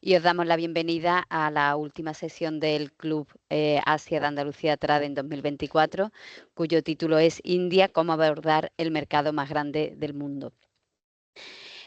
y os damos la bienvenida a la última sesión del Club Asia de Andalucía Trade en 2024, cuyo título es India, cómo abordar el mercado más grande del mundo.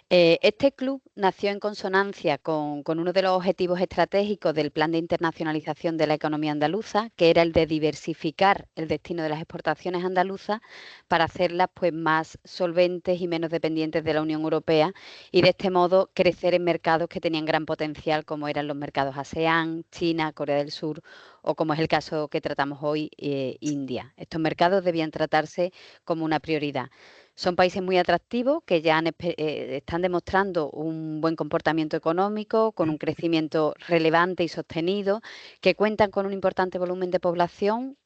Este club nació en consonancia con uno de los objetivos estratégicos del Plan de Internacionalización de la Economía Andaluza, que era el de diversificar el destino de las exportaciones andaluzas para hacerlas pues, más solventes y menos dependientes de la Unión Europea y de este modo crecer en mercados que tenían gran potencial, como eran los mercados ASEAN, China, Corea del Sur o, como es el caso que tratamos hoy, India. Estos mercados debían tratarse como una prioridad. Son países muy atractivos que ya están demostrando un buen comportamiento económico, con un crecimiento relevante y sostenido, que cuentan con un importante volumen de población,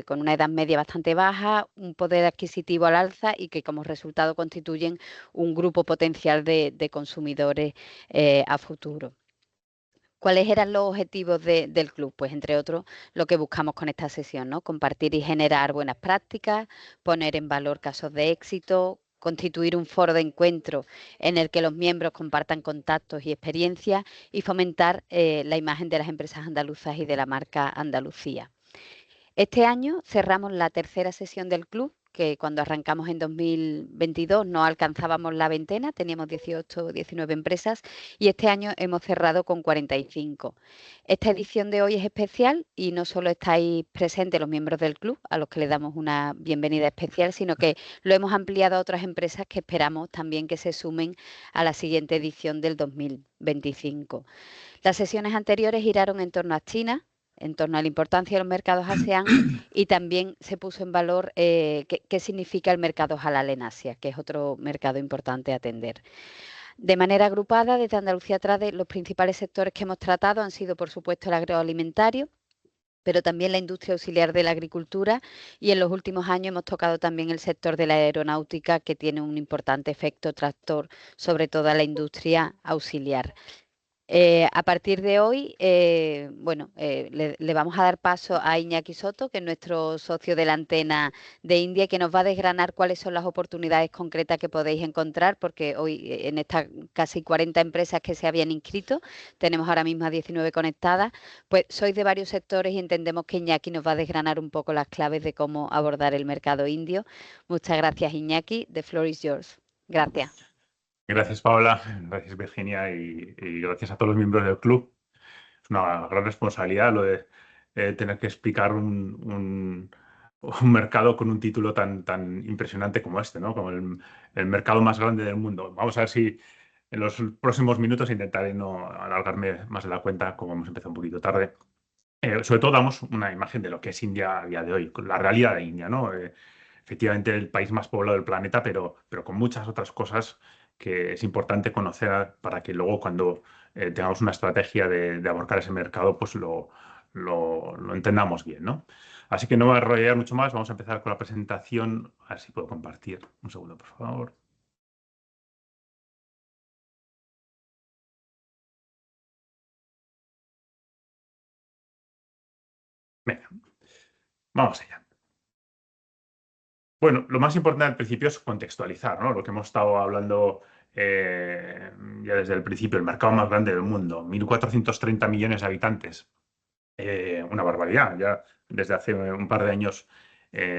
con una edad media bastante baja, un poder adquisitivo al alza y que como resultado constituyen un grupo potencial de consumidores a futuro. ¿Cuáles eran los objetivos del club? Pues entre otros lo que buscamos con esta sesión, ¿no? Compartir y generar buenas prácticas, poner en valor casos de éxito, constituir un foro de encuentro en el que los miembros compartan contactos y experiencias y fomentar la imagen de las empresas andaluzas y de la marca Andalucía. Este año cerramos la tercera sesión del club, que cuando arrancamos en 2022 no alcanzábamos la veintena, teníamos 18 o 19 empresas y este año hemos cerrado con 45. Esta edición de hoy es especial y no solo estáis presentes los miembros del club, a los que les damos una bienvenida especial, sino que lo hemos ampliado a otras empresas que esperamos también que se sumen a la siguiente edición del 2025. Las sesiones anteriores giraron en torno a China, en torno a la importancia de los mercados ASEAN y también se puso en valor qué significa el mercado halal en Asia, que es otro mercado importante a atender. De manera agrupada, desde Andalucía Trade, los principales sectores que hemos tratado han sido, por supuesto, el agroalimentario, pero también la industria auxiliar de la agricultura y en los últimos años hemos tocado también el sector de la aeronáutica, que tiene un importante efecto tractor sobre toda la industria auxiliar. A partir de hoy, le vamos a dar paso a Iñaki Soto, que es nuestro socio de la antena de India, que nos va a desgranar cuáles son las oportunidades concretas que podéis encontrar, porque hoy en estas casi 40 empresas que se habían inscrito, tenemos ahora mismo a 19 conectadas, pues sois de varios sectores y entendemos que Iñaki nos va a desgranar un poco las claves de cómo abordar el mercado indio. Muchas gracias, Iñaki. The floor is yours. Gracias. Gracias, Paola. Gracias, Virginia. Y gracias a todos los miembros del club. Es una gran responsabilidad lo de tener que explicar un mercado con un título tan impresionante como este, ¿no? Como el mercado más grande del mundo. Vamos a ver si en los próximos minutos intentaré no alargarme más de la cuenta, como hemos empezado un poquito tarde. Sobre todo damos una imagen de lo que es India a día de hoy, la realidad de India, ¿no? Efectivamente, el país más poblado del planeta, pero con muchas otras cosas que es importante conocer para que luego cuando tengamos una estrategia de abordar ese mercado, pues lo entendamos bien, ¿no? Así que no voy a enrollar mucho más, vamos a empezar con la presentación. A ver si puedo compartir. Un segundo, por favor. Venga, vamos allá. Bueno, lo más importante al principio es contextualizar, ¿no? Lo que hemos estado hablando ya desde el principio, el mercado más grande del mundo, 1.430 millones de habitantes. Una barbaridad. Ya desde hace un par de años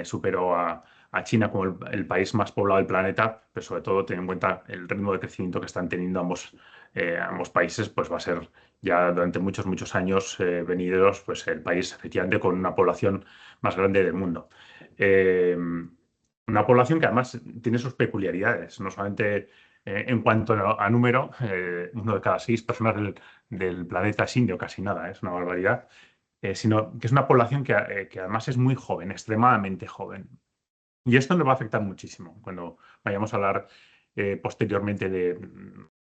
superó a China como el país más poblado del planeta, pero sobre todo teniendo en cuenta el ritmo de crecimiento que están teniendo ambos países, pues va a ser ya durante muchos años venideros, pues el país efectivamente con una población más grande del mundo. Eh, una población que además tiene sus peculiaridades, no solamente en cuanto a número, uno de cada 6 personas del planeta es indio, casi nada, es una barbaridad, sino que es una población que además es muy joven, extremadamente joven. Y esto nos va a afectar muchísimo cuando vayamos a hablar posteriormente de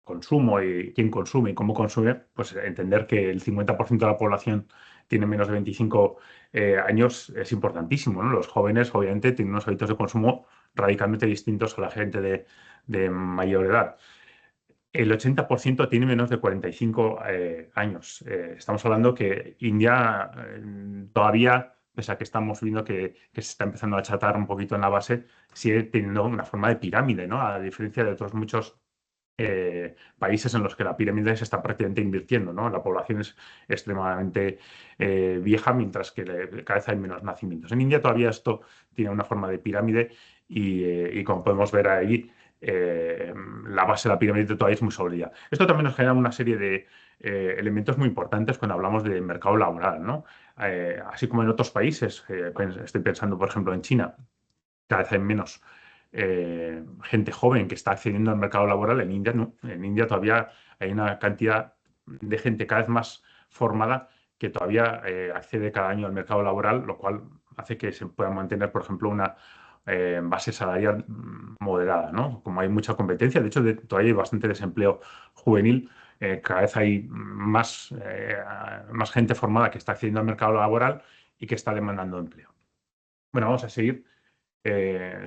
consumo y quién consume y cómo consume, pues entender que el 50% de la población tiene menos de 25 años es importantísimo, ¿no? Los jóvenes obviamente tienen unos hábitos de consumo radicalmente distintos a la gente de mayor edad. El 80% tiene menos de 45 años. Estamos hablando que India todavía, pese a que estamos viendo que se está empezando a achatar un poquito en la base, sigue teniendo una forma de pirámide, ¿no? A diferencia de otros muchos países en los que la pirámide se está prácticamente invirtiendo, ¿no? La población es extremadamente vieja, mientras que cada vez hay menos nacimientos. En India todavía esto tiene una forma de pirámide y como podemos ver ahí, la base de la pirámide todavía es muy sólida. Esto también nos genera una serie de elementos muy importantes cuando hablamos de mercado laboral, ¿no? Así como en otros países, estoy pensando, por ejemplo, en China, cada vez hay menos gente joven que está accediendo al mercado laboral. En India no. En India todavía hay una cantidad de gente cada vez más formada que todavía accede cada año al mercado laboral, lo cual hace que se pueda mantener, por ejemplo, una base salarial moderada, ¿no? Como hay mucha competencia, de hecho, todavía hay bastante desempleo juvenil. Cada vez hay más gente formada que está accediendo al mercado laboral y que está demandando empleo. Bueno, vamos a seguir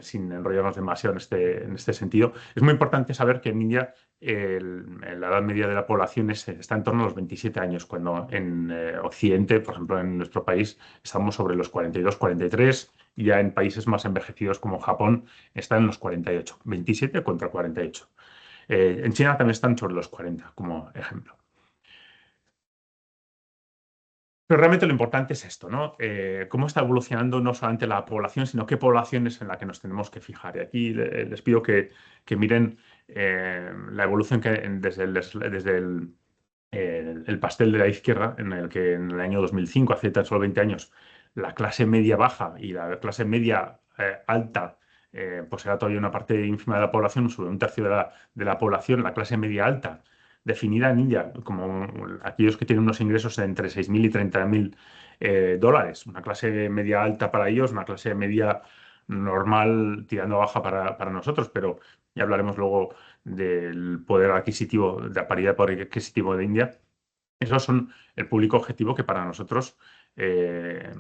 sin enrollarnos demasiado en este sentido. Es muy importante saber que en India la edad media de la población está en torno a los 27 años, cuando en Occidente, por ejemplo, en nuestro país, estamos sobre los 42, 43, y ya en países más envejecidos como Japón están en los 48, 27 contra 48. En China también están sobre los 40, como ejemplo. Pero realmente lo importante es esto, ¿no? Cómo está evolucionando no solamente la población, sino qué población es en la que nos tenemos que fijar. Y aquí les pido que miren la evolución desde el pastel de la izquierda, en el que en el año 2005, hace tan solo 20 años, la clase media baja y la clase media alta, pues era todavía una parte ínfima de la población, sobre un tercio de la población, la clase media alta definida en India como aquellos que tienen unos ingresos entre 6.000 y 30.000 dólares. Una clase media alta para ellos, una clase media normal tirando a baja para nosotros, pero ya hablaremos luego del poder adquisitivo, de la paridad de poder adquisitivo de India. Esos son el público objetivo que para nosotros eh,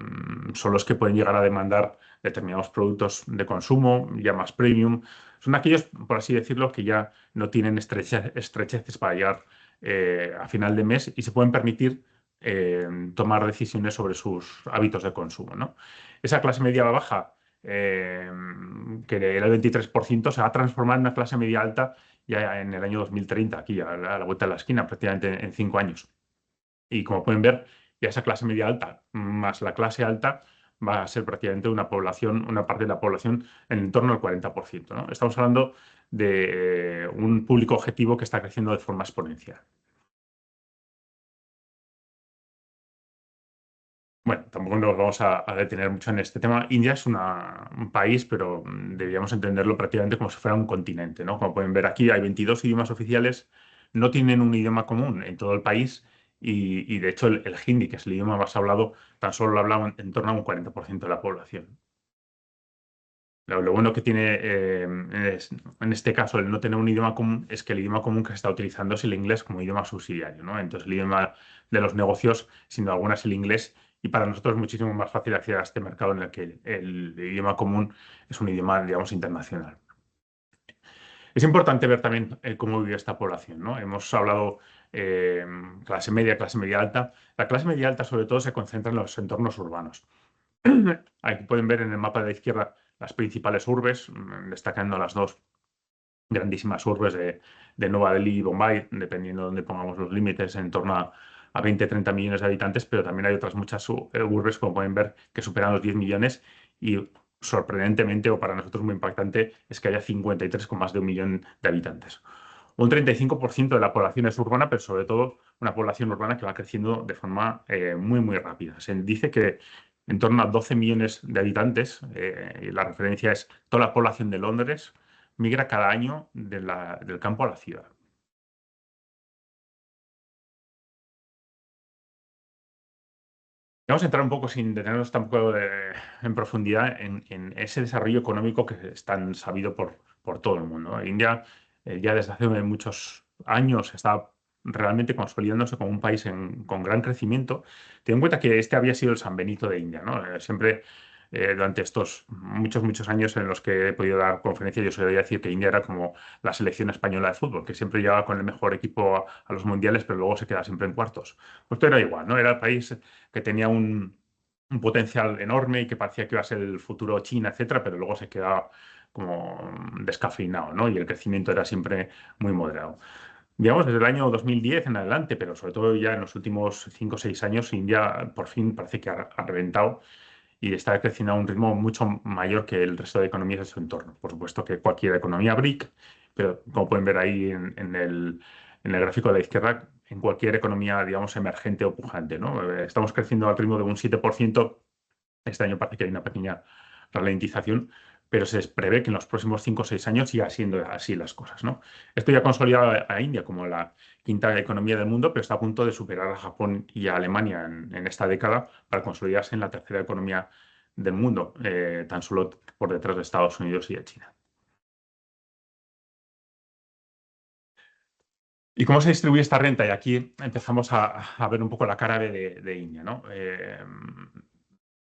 son los que pueden llegar a demandar determinados productos de consumo, ya más premium. Son aquellos, por así decirlo, que ya no tienen estrecheces para llegar a final de mes y se pueden permitir tomar decisiones sobre sus hábitos de consumo, ¿no? Esa clase media baja, que era el 23%, se va a transformar en una clase media alta ya en el año 2030, aquí a la vuelta de la esquina, prácticamente en 5 años. Y como pueden ver, ya esa clase media alta más la clase alta va a ser prácticamente una población, una parte de la población en torno al 40%, ¿no? Estamos hablando de un público objetivo que está creciendo de forma exponencial. Bueno, tampoco nos vamos a detener mucho en este tema. India es un país, pero deberíamos entenderlo prácticamente como si fuera un continente, ¿no? Como pueden ver aquí, hay 22 idiomas oficiales, no tienen un idioma común en todo el país y de hecho, el hindi, que es el idioma más hablado, tan solo lo hablan en torno a un 40% de la población. Lo bueno que tiene en este caso el no tener un idioma común es que el idioma común que se está utilizando es el inglés como idioma subsidiario, ¿no? Entonces el idioma de los negocios, sin duda alguna, es el inglés y para nosotros es muchísimo más fácil acceder a este mercado en el que el idioma común es un idioma, digamos, internacional. Es importante ver también cómo vive esta población, ¿no? Hemos hablado eh, clase media alta. La clase media alta sobre todo se concentra en los entornos urbanos. Aquí pueden ver en el mapa de la izquierda las principales urbes, destacando las dos grandísimas urbes de Nueva Delhi y Bombay, dependiendo de dónde pongamos los límites, en torno a 20-30 millones de habitantes, pero también hay otras muchas urbes, como pueden ver, que superan los 10 millones y sorprendentemente, o para nosotros muy impactante, es que haya 53 con más de 1 millón de habitantes. Un 35% de la población es urbana, pero sobre todo una población urbana que va creciendo de forma muy, muy rápida. Se dice que en torno a 12 millones de habitantes, y la referencia es toda la población de Londres, migra cada año del campo a la ciudad. Vamos a entrar un poco sin detenernos tampoco en profundidad en ese desarrollo económico que es tan sabido por todo el mundo, ¿no? India ya desde hace muchos años está realmente consolidándose como un país con gran crecimiento. Ten en cuenta que este había sido el San Benito de India, ¿no? Siempre durante estos muchos, muchos años en los que he podido dar conferencias, yo solía decir que India era como la selección española de fútbol, que siempre llegaba con el mejor equipo a los mundiales, pero luego se queda siempre en cuartos. Pues esto era igual, ¿no? Era el país que tenía un potencial enorme y que parecía que iba a ser el futuro China, etcétera, pero luego se quedaba como descafeinado, ¿no? Y el crecimiento era siempre muy moderado. Digamos, desde el año 2010 en adelante, pero sobre todo ya en los últimos 5 o 6 años, India por fin parece que ha reventado y está creciendo a un ritmo mucho mayor que el resto de economías de su entorno. Por supuesto que cualquier economía BRIC, pero como pueden ver ahí en el gráfico de la izquierda, en cualquier economía, digamos, emergente o pujante, ¿no? Estamos creciendo al ritmo de un 7%. Este año parece que hay una pequeña ralentización, pero se prevé que en los próximos 5 o 6 años siga siendo así las cosas, ¿no? Esto ya ha consolidado a India como la quinta economía del mundo, pero está a punto de superar a Japón y a Alemania en esta década para consolidarse en la tercera economía del mundo, tan solo por detrás de Estados Unidos y de China. ¿Y cómo se distribuye esta renta? Y aquí empezamos a ver un poco la cara de India, ¿no?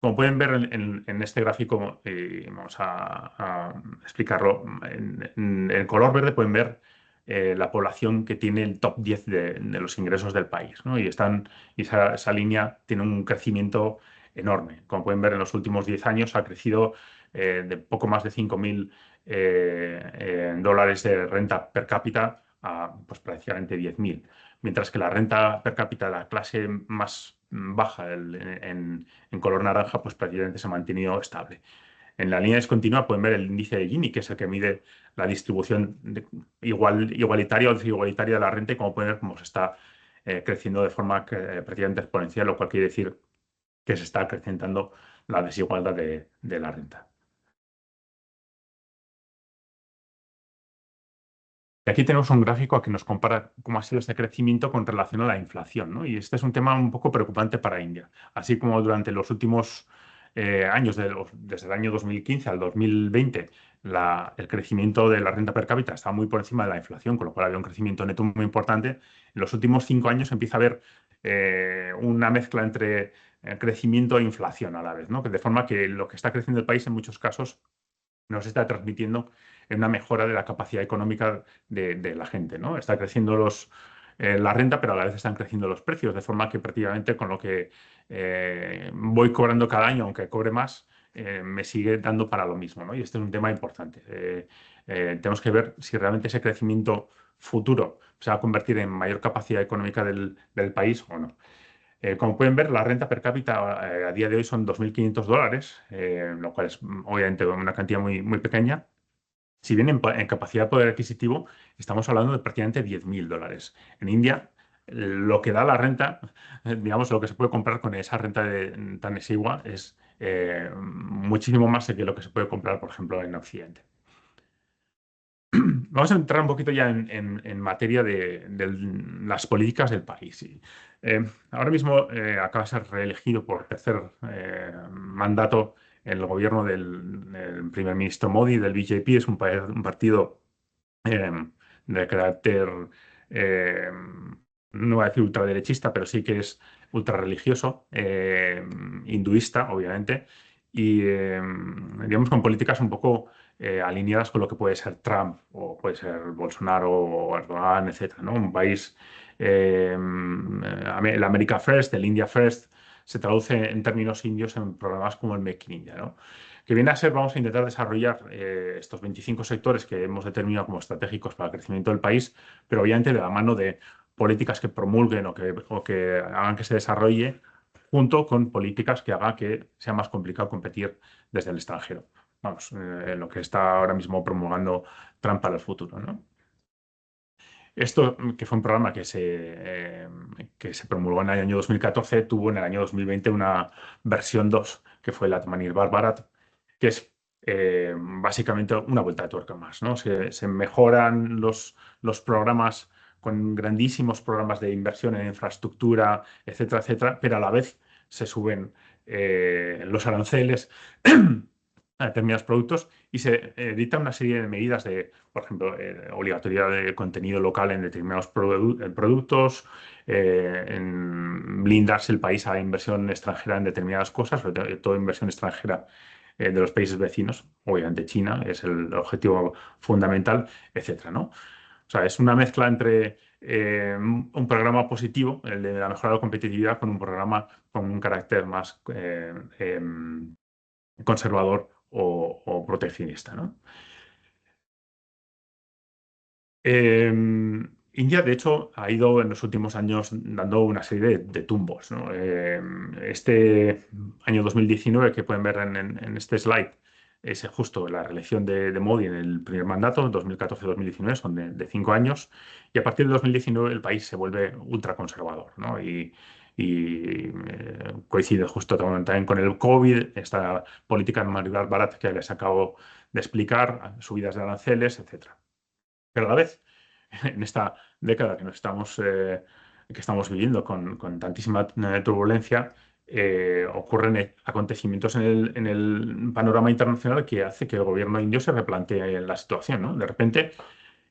Como pueden ver en este gráfico, vamos a explicarlo. En el color verde pueden ver la población que tiene el top 10 de los ingresos del país, ¿no? Y esa línea tiene un crecimiento enorme. Como pueden ver, en los últimos 10 años ha crecido de poco más de 5.000 dólares de renta per cápita a pues, prácticamente 10.000, mientras que la renta per cápita de la clase más baja en color naranja, pues prácticamente se ha mantenido estable. En la línea discontinua pueden ver el índice de Gini, que es el que mide la distribución igualitaria o desigualitaria de la renta, y como pueden ver, cómo se está creciendo de forma prácticamente exponencial, lo cual quiere decir que se está acrecentando la desigualdad de la renta. Y aquí tenemos un gráfico que nos compara cómo ha sido este crecimiento con relación a la inflación, ¿no? Y este es un tema un poco preocupante para India. Así como durante los últimos años, desde el año 2015 al 2020, el crecimiento de la renta per cápita estaba muy por encima de la inflación, con lo cual había un crecimiento neto muy importante. En los últimos 5 años empieza a haber una mezcla entre crecimiento e inflación a la vez, ¿no? De forma que lo que está creciendo el país en muchos casos nos está transmitiendo en una mejora de la capacidad económica de la gente, ¿no? Está creciendo la renta, pero a la vez están creciendo los precios, de forma que prácticamente con lo que voy cobrando cada año, aunque cobre más, me sigue dando para lo mismo, ¿no? Y este es un tema importante. Tenemos que ver si realmente ese crecimiento futuro se va a convertir en mayor capacidad económica del país o no. Como pueden ver, la renta per cápita a día de hoy son 2.500 dólares, lo cual es obviamente una cantidad muy, muy pequeña. Si bien en capacidad de poder adquisitivo estamos hablando de prácticamente 10.000 dólares. En India, lo que da la renta, digamos, lo que se puede comprar con esa renta tan exigua es muchísimo más que lo que se puede comprar, por ejemplo, en Occidente. Vamos a entrar un poquito ya en materia de las políticas del país. Ahora mismo acaba de ser reelegido por tercer mandato el gobierno del primer ministro Modi, del BJP. Es un partido eh, de carácter, eh, no voy a decir ultraderechista, pero sí que es ultrarreligioso, hinduista, obviamente, y digamos con políticas un poco alineadas con lo que puede ser Trump o puede ser Bolsonaro o Erdogan, etcétera, ¿no? Un país, el America First, el India First, se traduce en términos indios en programas como el Make in India, ¿no? Que viene a ser, vamos a intentar desarrollar estos 25 sectores que hemos determinado como estratégicos para el crecimiento del país, pero obviamente de la mano de políticas que promulguen o que hagan que se desarrolle, junto con políticas que hagan que sea más complicado competir desde el extranjero. Vamos, lo que está ahora mismo promulgando Trump para el futuro, ¿no? Esto, que fue un programa que se promulgó en el año 2014, tuvo en el año 2020 una versión 2, que fue el Atmanirbhar Bharat, que es básicamente una vuelta de tuerca más, ¿no? Se mejoran los programas con grandísimos programas de inversión en infraestructura, etcétera, etcétera, pero a la vez se suben los aranceles a determinados productos y se dicta una serie de medidas de, por ejemplo, obligatoriedad de contenido local en determinados productos, en blindarse el país a la inversión extranjera en determinadas cosas, sobre todo inversión extranjera de los países vecinos, obviamente China es el objetivo fundamental, etcétera, ¿no? O sea, es una mezcla entre un programa positivo, el de la mejora de la competitividad, con un programa con un carácter más conservador o proteccionista, ¿no? India, de hecho, ha ido en los últimos años dando una serie de tumbos, ¿no? Este año 2019 que pueden ver en este slide es justo la reelección de Modi en el primer mandato, 2014-2019, son de 5 años, y a partir de 2019 el país se vuelve ultraconservador, ¿no? Y coincide justo también con el COVID, esta política neoliberal barata que les acabo de explicar, subidas de aranceles, etcétera. Pero a la vez, en esta década que estamos viviendo con tantísima turbulencia, ocurren acontecimientos en el panorama internacional que hace que el gobierno indio se replantee la situación, ¿no? De repente,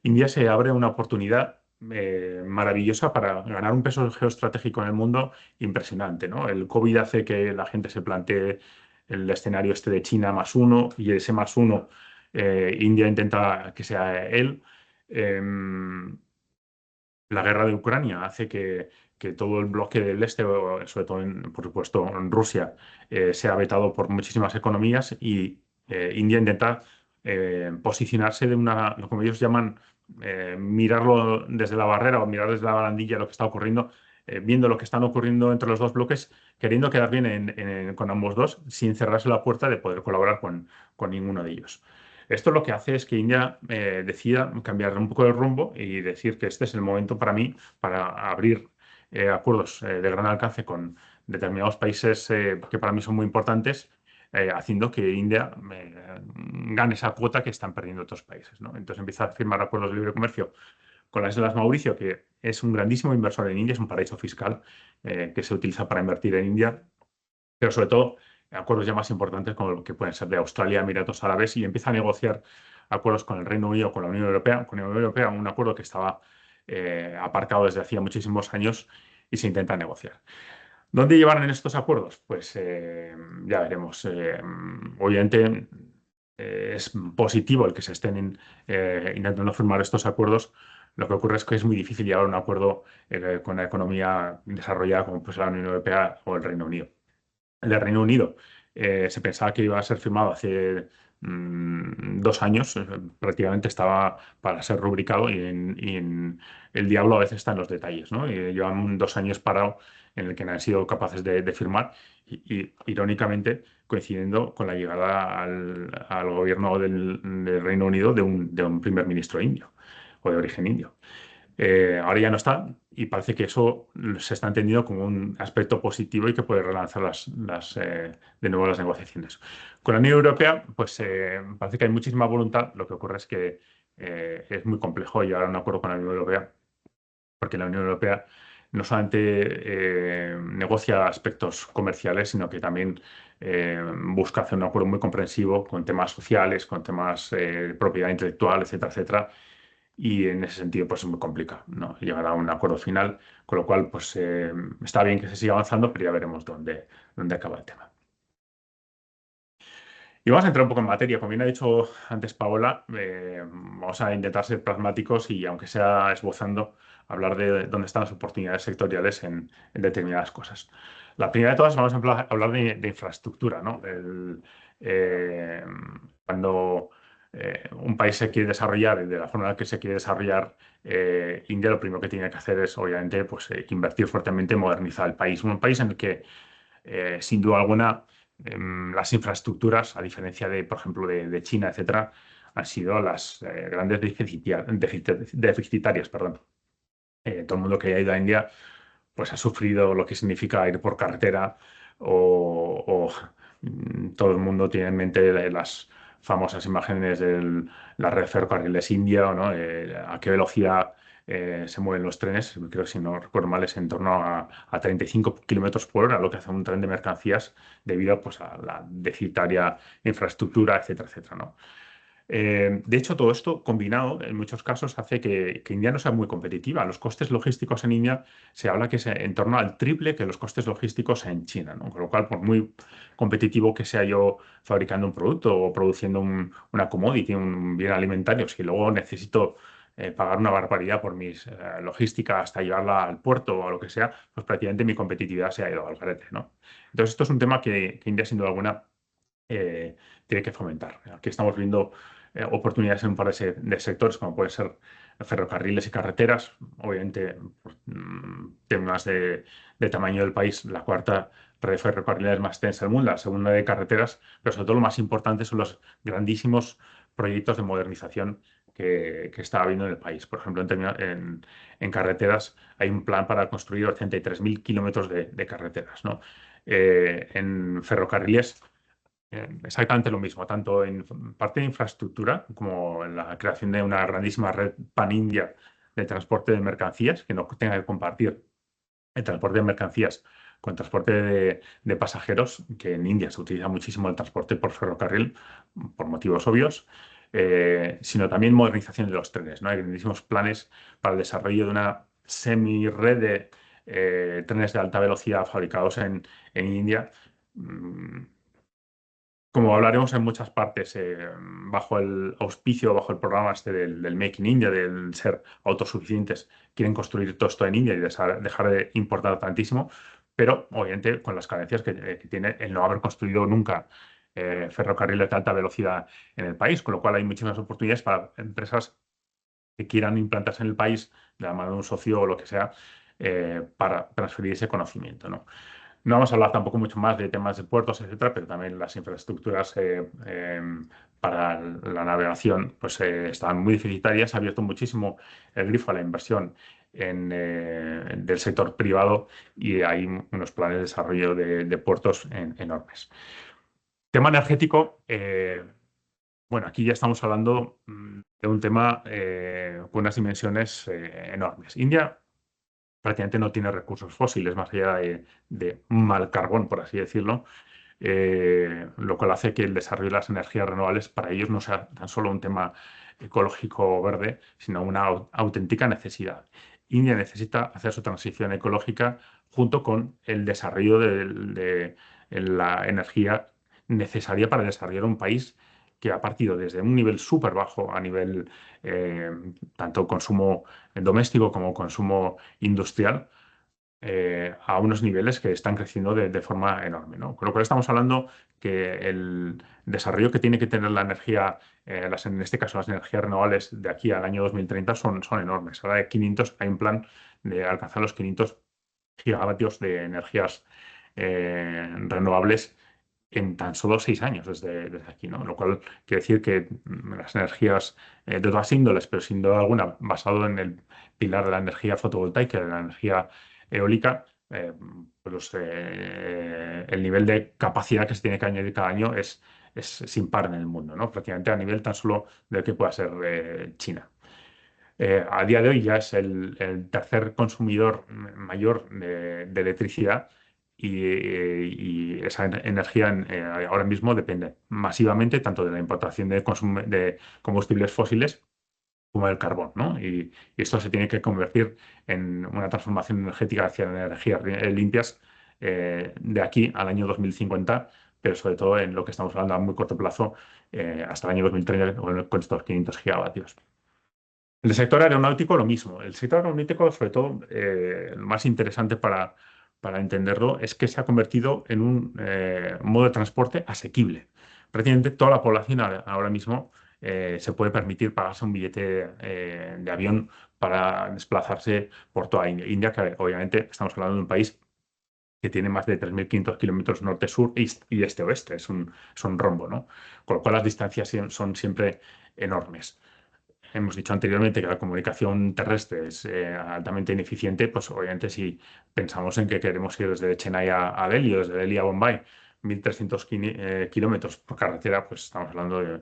India se abre una oportunidad maravillosa para ganar un peso geoestratégico en el mundo impresionante, ¿no? El COVID hace que la gente se plantee el escenario este de China más uno y ese más uno, India intenta que sea él. Em, la guerra de Ucrania hace que todo el bloque del este, sobre todo, por supuesto, en Rusia, sea vetado por muchísimas economías y India intenta posicionarse de lo que ellos llaman mirarlo desde la barrera o mirar desde la barandilla lo que está ocurriendo, viendo lo que están ocurriendo entre los dos bloques, queriendo quedar bien con ambos dos, sin cerrarse la puerta de poder colaborar con ninguno de ellos. Esto lo que hace es que India decida cambiar un poco el rumbo y decir que este es el momento para mí para abrir acuerdos de gran alcance con determinados países que para mí son muy importantes, haciendo que India gane esa cuota que están perdiendo otros países, ¿no? Entonces empieza a firmar acuerdos de libre comercio con las Islas Mauricio, que es un grandísimo inversor en India, es un paraíso fiscal que se utiliza para invertir en India, pero sobre todo acuerdos ya más importantes como lo que pueden ser de Australia, Emiratos Árabes, y empieza a negociar acuerdos con el Reino Unido, con la Unión Europea. Con la Unión Europea, un acuerdo que estaba aparcado desde hacía muchísimos años y se intenta negociar. ¿Dónde llevarán estos acuerdos? Pues ya veremos. Obviamente es positivo el que se estén intentando firmar estos acuerdos. Lo que ocurre es que es muy difícil llegar a un acuerdo con una economía desarrollada como pues, la Unión Europea o el Reino Unido. El de Reino Unido se pensaba que iba a ser firmado hace 2 años, prácticamente estaba para ser rubricado el diablo a veces está en los detalles, ¿no? Y llevan 2 años parado en el que no han sido capaces de firmar y, irónicamente coincidiendo con la llegada al gobierno del Reino Unido de un primer ministro indio o de origen indio. Ahora ya no está y parece que eso se está entendiendo como un aspecto positivo y que puede relanzar de nuevo las negociaciones. Con la Unión Europea, pues parece que hay muchísima voluntad. Lo que ocurre es que es muy complejo llegar a un acuerdo con la Unión Europea, porque la Unión Europea no solamente negocia aspectos comerciales, sino que también busca hacer un acuerdo muy comprensivo con temas sociales, con temas de propiedad intelectual, etcétera, etcétera. Y en ese sentido, pues es muy complicado, ¿no? Llegar a un acuerdo final, con lo cual, pues está bien que se siga avanzando, pero ya veremos dónde acaba el tema. Y vamos a entrar un poco en materia. Como bien ha dicho antes Paola, vamos a intentar ser pragmáticos y, aunque sea esbozando, hablar de dónde están las oportunidades sectoriales en determinadas cosas. La primera de todas, vamos a hablar de infraestructura, ¿no? Eh, cuando un país se quiere desarrollar de la forma en la que se quiere desarrollar, India lo primero que tiene que hacer es, obviamente, pues, invertir fuertemente en modernizar el país. Un país en el que, sin duda alguna, las infraestructuras, a diferencia de, por ejemplo, de China, etcétera, han sido las grandes deficitarias, perdón. Todo el mundo que ha ido a India pues ha sufrido lo que significa ir por carretera todo el mundo tiene en mente las famosas imágenes de la red ferrocarriles India, ¿no? A qué velocidad se mueven los trenes. Creo que, si no recuerdo mal, es en torno a 35 kilómetros por hora, lo que hace un tren de mercancías debido, pues, a la deficitaria infraestructura, etcétera, etcétera, ¿no? De hecho, todo esto combinado en muchos casos hace que India no sea muy competitiva. Los costes logísticos en India se habla que es en torno al triple que los costes logísticos en China, ¿no? Con lo cual, por muy competitivo que sea yo fabricando un producto o produciendo una commodity, un bien alimentario, si luego necesito pagar una barbaridad por mis logística hasta llevarla al puerto o a lo que sea, pues prácticamente mi competitividad se ha ido al garete, ¿no? Entonces, esto es un tema que India, sin duda alguna, tiene que fomentar. Aquí estamos viendo oportunidades en un par de sectores, como puede ser ferrocarriles y carreteras, obviamente, pues, temas de tamaño del país, la cuarta red de ferrocarriles más extensa del mundo, la segunda de carreteras, pero sobre todo lo más importante son los grandísimos proyectos de modernización que está habiendo en el país. Por ejemplo, en carreteras hay un plan para construir 83.000 kilómetros de carreteras, ¿no? En ferrocarriles exactamente lo mismo, tanto en parte de infraestructura como en la creación de una grandísima red pan-india de transporte de mercancías que no tenga que compartir el transporte de mercancías con el transporte de pasajeros, que en India se utiliza muchísimo el transporte por ferrocarril por motivos obvios, sino también modernización de los trenes, ¿no? Hay grandísimos planes para el desarrollo de una semi-red de trenes de alta velocidad fabricados en India. Mm, Como hablaremos en muchas partes, bajo el auspicio, bajo el programa este del Make in India, del ser autosuficientes, quieren construir todo esto en India y dejar de importar tantísimo, pero obviamente con las carencias que tiene el no haber construido nunca ferrocarriles de alta velocidad en el país, con lo cual hay muchísimas oportunidades para empresas que quieran implantarse en el país de la mano de un socio o lo que sea, para transferir ese conocimiento, ¿no? No vamos a hablar tampoco mucho más de temas de puertos, etcétera, pero también las infraestructuras para la navegación pues, están muy deficitarias. Ha abierto muchísimo el grifo a la inversión del sector privado y hay unos planes de desarrollo de puertos enormes. Tema energético, bueno, aquí ya estamos hablando de un tema con unas dimensiones enormes. India prácticamente no tiene recursos fósiles más allá de mal carbón, por así decirlo, lo cual hace que el desarrollo de las energías renovables para ellos no sea tan solo un tema ecológico o verde, sino una auténtica necesidad. India necesita hacer su transición ecológica junto con el desarrollo de la energía necesaria para desarrollar un país que ha partido desde un nivel súper bajo a nivel eh, tanto consumo doméstico como consumo industrial, a unos niveles que están creciendo de forma enorme, ¿no? Con lo cual estamos hablando que el desarrollo que tiene que tener la energía, en este caso las energías renovables de aquí al año 2030 son enormes. Ahora hay un plan de alcanzar los 500 gigavatios de energías renovables en tan solo 6 años desde aquí, ¿no? Lo cual quiere decir que las energías de todas índoles, pero sin duda alguna basado en el pilar de la energía fotovoltaica, de la energía eólica, el nivel de capacidad que se tiene que añadir cada año es sin par en el mundo, ¿no? Prácticamente a nivel tan solo del que pueda ser China. A día de hoy ya es el tercer consumidor mayor de electricidad y esa energía ahora mismo depende masivamente tanto de la importación de combustibles fósiles como del carbón, ¿no? Y esto se tiene que convertir en una transformación energética hacia energías limpias de aquí al año 2050, pero sobre todo en lo que estamos hablando a muy corto plazo, hasta el año 2030 con estos 500 gigavatios. El sector aeronáutico, lo mismo. El sector aeronáutico, sobre todo, lo más interesante para entenderlo es que se ha convertido en un modo de transporte asequible. Prácticamente toda la población ahora mismo se puede permitir pagarse un billete de avión para desplazarse por toda India. India, que obviamente estamos hablando de un país que tiene más de 3.500 kilómetros norte-sur y este-oeste. Es un rombo, ¿no? Con lo cual las distancias son siempre enormes. Hemos dicho anteriormente que la comunicación terrestre es altamente ineficiente, pues obviamente si pensamos en que queremos ir desde Chennai a Delhi o desde Delhi a Bombay, 1.300 kilómetros por carretera, pues estamos hablando de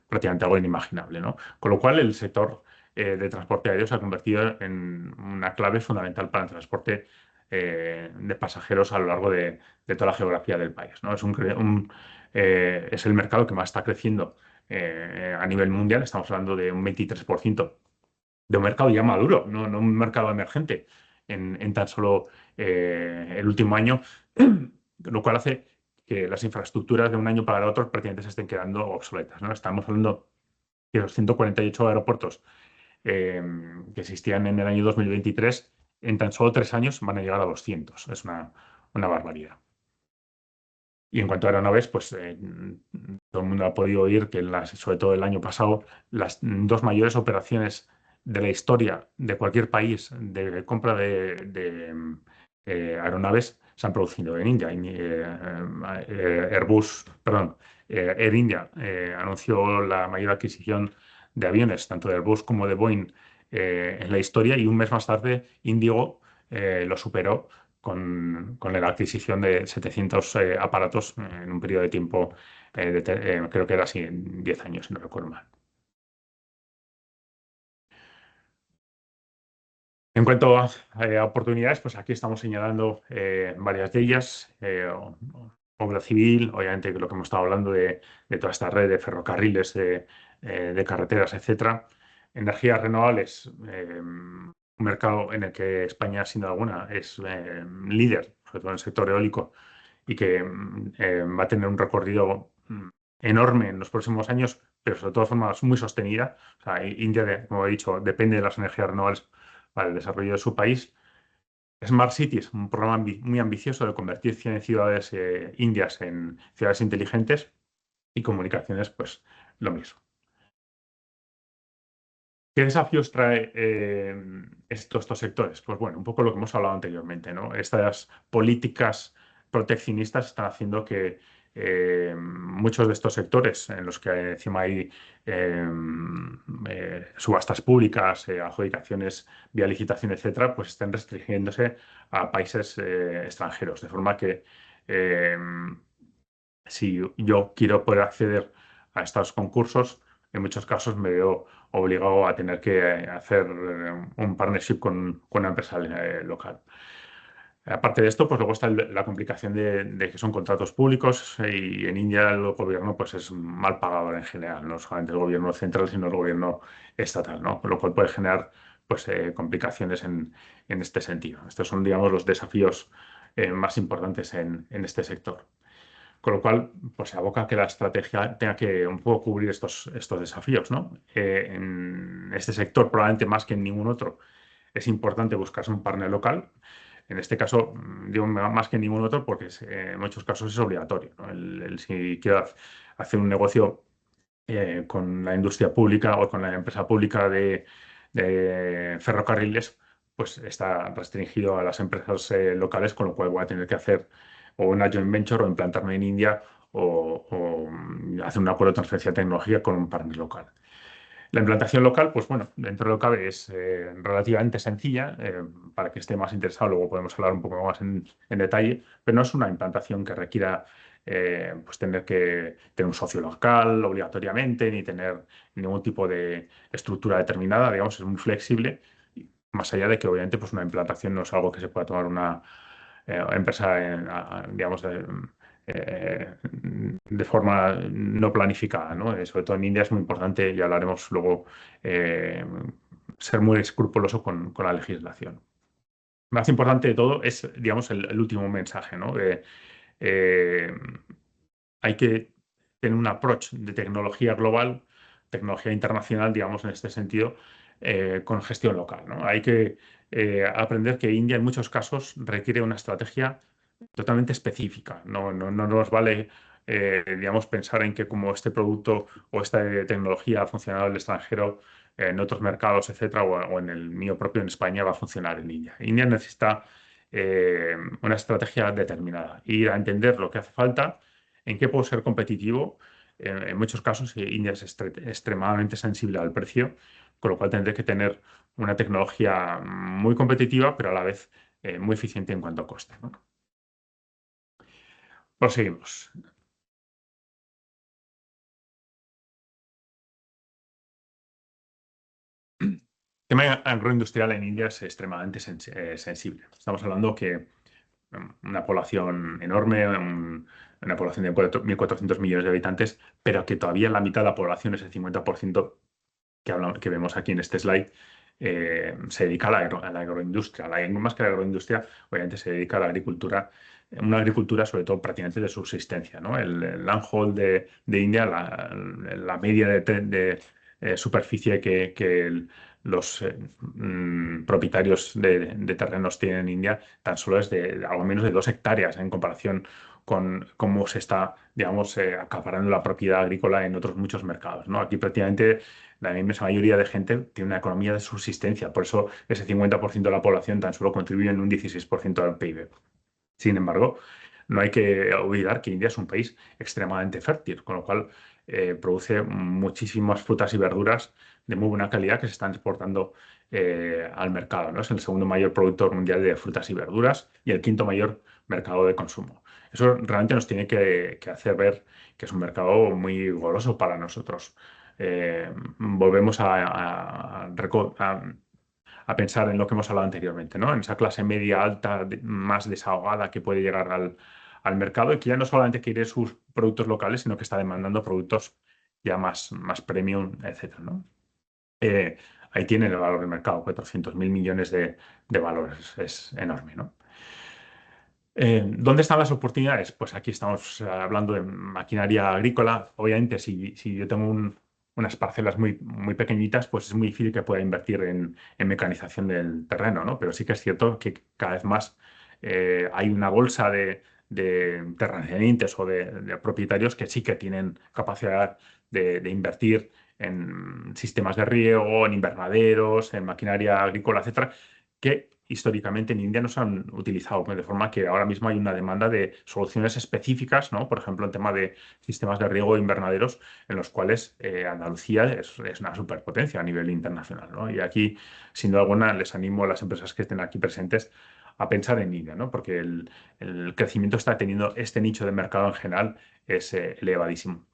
prácticamente algo inimaginable, ¿no? Con lo cual el sector de transporte aéreo se ha convertido en una clave fundamental para el transporte de pasajeros a lo largo de toda la geografía del país, ¿no? Es el mercado que más está creciendo a nivel mundial. Estamos hablando de un 23% de un mercado ya maduro, no un mercado emergente en tan solo el último año, lo cual hace que las infraestructuras de un año para el otro prácticamente se estén quedando obsoletas, ¿no? Estamos hablando de los 148 aeropuertos que existían en el año 2023, en tan solo 3 años van a llegar a 200. Es una barbaridad. Y en cuanto a aeronaves, pues todo el mundo ha podido oír que, sobre todo el año pasado, las dos mayores operaciones de la historia de cualquier país de compra de aeronaves se han producido en India. Airbus, perdón, Air India anunció la mayor adquisición de aviones, tanto de Airbus como de Boeing, en la historia, y un mes más tarde Indigo lo superó con la adquisición de 700 aparatos en un periodo de tiempo, creo que era así, en 10 años, si no recuerdo mal. En cuanto a oportunidades, pues aquí estamos señalando varias de ellas. Obra civil, obviamente, que lo que hemos estado hablando de toda esta red de ferrocarriles, de carreteras, etcétera. Energías renovables, un mercado en el que España, sin duda alguna, es líder, sobre todo en el sector eólico, y que va a tener un recorrido enorme en los próximos años, pero sobre todo de forma muy sostenida. O sea, India, como he dicho, depende de las energías renovables para el desarrollo de su país. Smart Cities, un programa muy ambicioso de convertir 100 ciudades indias en ciudades inteligentes, y comunicaciones, pues lo mismo. ¿Qué desafíos trae estos sectores? Pues bueno, un poco lo que hemos hablado anteriormente, ¿no? Estas políticas proteccionistas están haciendo que muchos de estos sectores, en los que encima hay eh, subastas públicas, adjudicaciones vía licitación, etcétera, pues estén restringiéndose a países extranjeros. De forma que eh, si yo quiero poder acceder a estos concursos, en muchos casos me veo obligado a tener que hacer un partnership con una empresa local. Aparte de esto, pues luego está la complicación de que son contratos públicos, y en India el gobierno pues es mal pagador en general, no solamente el gobierno central, sino el gobierno estatal, ¿no? Con lo cual puede generar pues complicaciones en este sentido. Estos son, digamos, los desafíos más importantes en este sector. Con lo cual, pues se aboca a que la estrategia tenga que un poco cubrir estos desafíos, ¿no? En este sector, probablemente más que en ningún otro, es importante buscarse un partner local. En este caso, digo más que en ningún otro porque en muchos casos es obligatorio, ¿no? Si quiero hacer un negocio con la industria pública o con la empresa pública de ferrocarriles, pues está restringido a las empresas locales, con lo cual voy a tener que hacer o una joint venture o implantarme en India o hacer un acuerdo de transferencia tecnológica con un partner local. La implantación local, pues bueno, dentro de lo que cabe es relativamente sencilla. Para que esté más interesado, luego podemos hablar un poco más en detalle, pero no es una implantación que requiera pues tener que tener un socio local obligatoriamente, ni tener ningún tipo de estructura determinada. Digamos, es muy flexible, más allá de que obviamente pues una implantación no es algo que se pueda tomar una empresa, digamos, de forma no planificada, ¿no? Sobre todo en India es muy importante, y hablaremos luego, ser muy escrupuloso con la legislación. Más importante de todo es, digamos, el último mensaje, ¿no? Eh, Hay que tener un approach de tecnología global, tecnología internacional, digamos, en este sentido, con gestión local, ¿no? Hay que aprender que India en muchos casos requiere una estrategia totalmente específica. No nos vale, digamos, pensar en que como este producto o esta tecnología ha funcionado en el extranjero, en otros mercados, etcétera, o en el mío propio en España, va a funcionar en India. India necesita una estrategia determinada, ir a entender lo que hace falta, en qué puedo ser competitivo. En muchos casos, India es extremadamente sensible al precio, con lo cual tendré que tener una tecnología muy competitiva, pero a la vez muy eficiente en cuanto a coste, ¿no? Proseguimos. El tema agroindustrial en India es extremadamente sensible. Estamos hablando que una población enorme, una población de 1.400 millones de habitantes, pero que todavía la mitad de la población, es el 50% que vemos aquí en este slide, se dedica a a la agroindustria. Más que a la agroindustria, obviamente se dedica a la agricultura, una agricultura sobre todo prácticamente de subsistencia, ¿no? El landhold de India, la media de superficie que los propietarios de terrenos tienen en India, tan solo es de algo menos de 2 hectáreas en comparación con cómo se está, digamos, acaparando la propiedad agrícola en otros muchos mercados, ¿no? Aquí prácticamente la inmensa mayoría de gente tiene una economía de subsistencia, por eso ese 50% de la población tan solo contribuye en un 16% al PIB. Sin embargo, no hay que olvidar que India es un país extremadamente fértil, con lo cual produce muchísimas frutas y verduras de muy buena calidad que se están exportando al mercado, ¿no? Es el segundo mayor productor mundial de frutas y verduras y el quinto mayor mercado de consumo. Eso realmente nos tiene que hacer ver que es un mercado muy goloso para nosotros. Volvemos a pensar en lo que hemos hablado anteriormente, ¿no? En esa clase media alta, más desahogada que puede llegar al mercado y que ya no solamente quiere sus productos locales, sino que está demandando productos ya más premium, etcétera, ¿no? Eh, Ahí tiene el valor del mercado, 400.000 millones de valores, es enorme, ¿no? ¿Dónde están las oportunidades? Pues aquí estamos hablando de maquinaria agrícola. Obviamente, si yo tengo unas parcelas muy pequeñitas, pues es muy difícil que pueda invertir en mecanización del terreno, ¿no? Pero sí que es cierto que cada vez más hay una bolsa de terratenientes o de propietarios que sí que tienen capacidad de invertir en sistemas de riego, en invernaderos, en maquinaria agrícola, etcétera, que históricamente en India no se han utilizado, de forma que ahora mismo hay una demanda de soluciones específicas, ¿no? Por ejemplo, en tema de sistemas de riego e invernaderos, en los cuales Andalucía es una superpotencia a nivel internacional, ¿no? Y aquí, sin duda alguna, les animo a las empresas que estén aquí presentes a pensar en India, ¿no? Porque el crecimiento está teniendo este nicho de mercado en general es elevadísimo.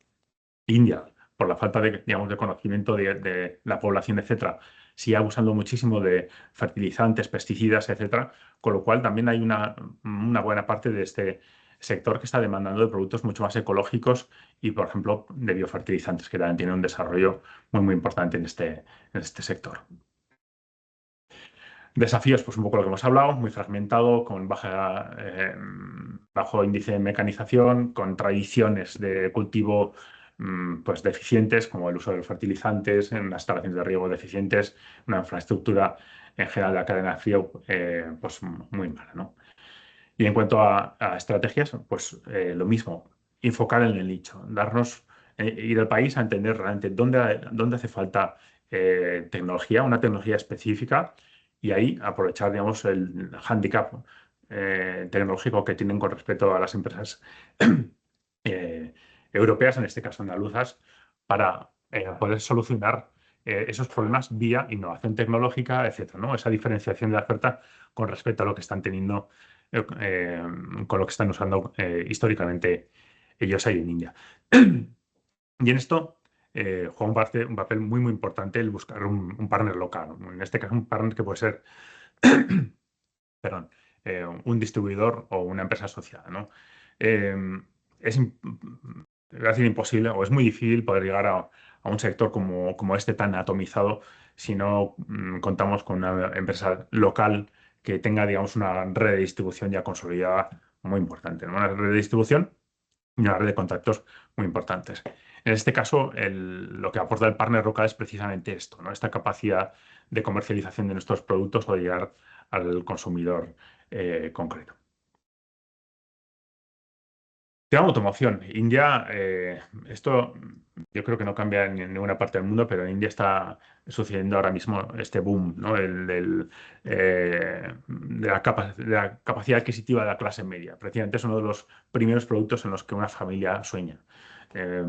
India, por la falta de, digamos, de conocimiento de la población, etcétera, sigue abusando muchísimo de fertilizantes, pesticidas, etcétera, con lo cual también hay una buena parte de este sector que está demandando de productos mucho más ecológicos y, por ejemplo, de biofertilizantes, que también tiene un desarrollo muy importante en este sector. Desafíos, pues un poco lo que hemos hablado, muy fragmentado, con bajo índice de mecanización, con tradiciones de cultivo pues deficientes, como el uso de los fertilizantes, en las instalaciones de riego deficientes, una infraestructura en general de la cadena de frío pues muy mala, ¿no? Y en cuanto a estrategias, pues lo mismo, enfocar en el nicho, ir al país a entender realmente dónde hace falta tecnología, una tecnología específica, y ahí aprovechar, digamos, el hándicap tecnológico que tienen con respecto a las empresas eh, europeas, en este caso andaluzas, para poder solucionar esos problemas vía innovación tecnológica, etcétera, ¿no? Esa diferenciación de la oferta con respecto a lo que están teniendo eh, con lo que están usando históricamente ellos ahí en India. Y en esto juega un papel muy importante el buscar un partner local. En este caso, un partner que puede ser, perdón, un distribuidor o una empresa asociada, ¿no? Eh, es, iba a decir imposible o es muy difícil poder llegar a un sector como este tan atomizado si no contamos con una empresa local que tenga, digamos, una red de distribución ya consolidada muy importante, ¿no? Una red de distribución y una red de contactos muy importantes. En este caso, lo que aporta el partner local es precisamente esto, ¿no? Esta capacidad de comercialización de nuestros productos o de llegar al consumidor concreto. Tema automoción. India, esto yo creo que no cambia en ninguna parte del mundo, pero en India está sucediendo ahora mismo este boom, ¿no? De la capacidad adquisitiva de la clase media. Precisamente es uno de los primeros productos en los que una familia sueña.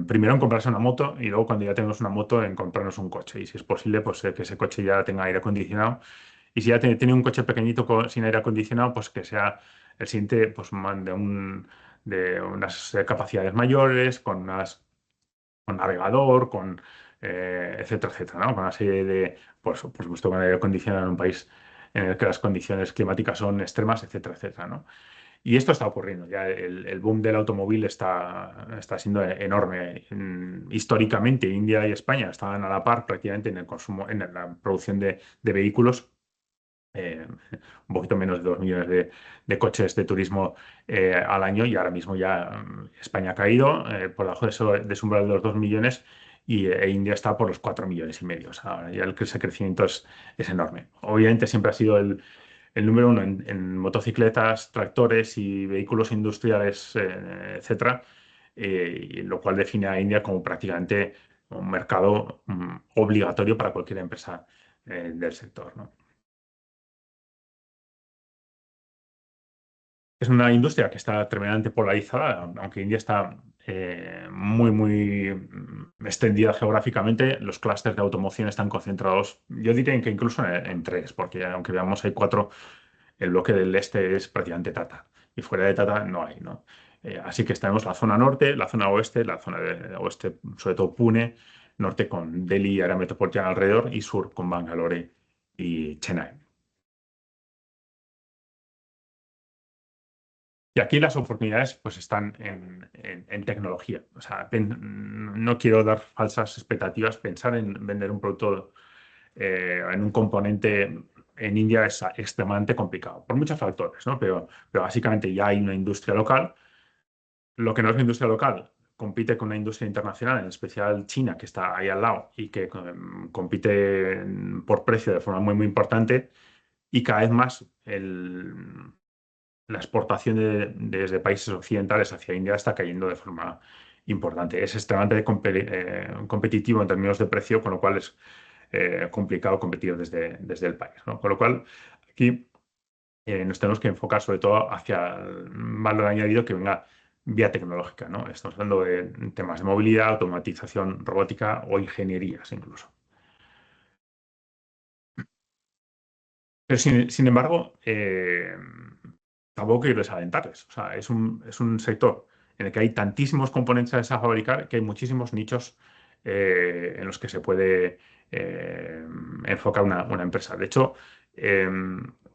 Primero en comprarse una moto y luego cuando ya tenemos una moto en comprarnos un coche. Y si es posible, pues que ese coche ya tenga aire acondicionado. Y si ya tiene un coche pequeñito sin aire acondicionado, pues que sea el siguiente, pues de unas capacidades mayores, con navegador, etcétera, etcétera, ¿no? Con una serie de, pues, por supuesto, con aire acondicionado en un país en el que las condiciones climáticas son extremas, etcétera, etcétera, ¿no? Y esto está ocurriendo, ya el boom del automóvil está siendo enorme. Históricamente, India y España estaban a la par prácticamente en el consumo, en la producción de vehículos un poquito menos de 2 millones de coches de turismo al año y ahora mismo ya España ha caído por debajo de ese umbral de los 2 millones e India está por los 4 millones y medio. O sea, ya ese crecimiento es enorme. Obviamente siempre ha sido el número uno en motocicletas, tractores y vehículos industriales, etcétera, y lo cual define a India como prácticamente un mercado obligatorio para cualquier empresa del sector, ¿no? Es una industria que está tremendamente polarizada, aunque India está muy extendida geográficamente. Los clústeres de automoción están concentrados, yo diría que incluso en tres, porque aunque veamos hay cuatro, el bloque del este es prácticamente Tata, y fuera de Tata no hay, ¿no? Así que tenemos la zona norte, la zona oeste, la zona de oeste, sobre todo Pune, norte con Delhi y área metropolitana alrededor, y sur con Bangalore y Chennai. Y aquí las oportunidades pues están en tecnología. O sea, no quiero dar falsas expectativas. Pensar en vender un producto en un componente en India es extremadamente complicado, por muchos factores, ¿no? Pero básicamente ya hay una industria local. Lo que no es una industria local compite con una industria internacional, en especial China, que está ahí al lado y que compite por precio de forma muy importante. Y cada vez más la exportación desde países occidentales hacia India está cayendo de forma importante. Es extremadamente competitivo en términos de precio, con lo cual es complicado competir desde el país, ¿no? Con lo cual, aquí nos tenemos que enfocar sobre todo hacia el valor añadido que venga vía tecnológica, ¿no? Estamos hablando de temas de movilidad, automatización, robótica o ingenierías incluso. Pero sin embargo, tampoco quiero desalentarles. O sea, es un sector en el que hay tantísimos componentes a fabricar que hay muchísimos nichos en los que se puede eh, enfocar una empresa. De hecho,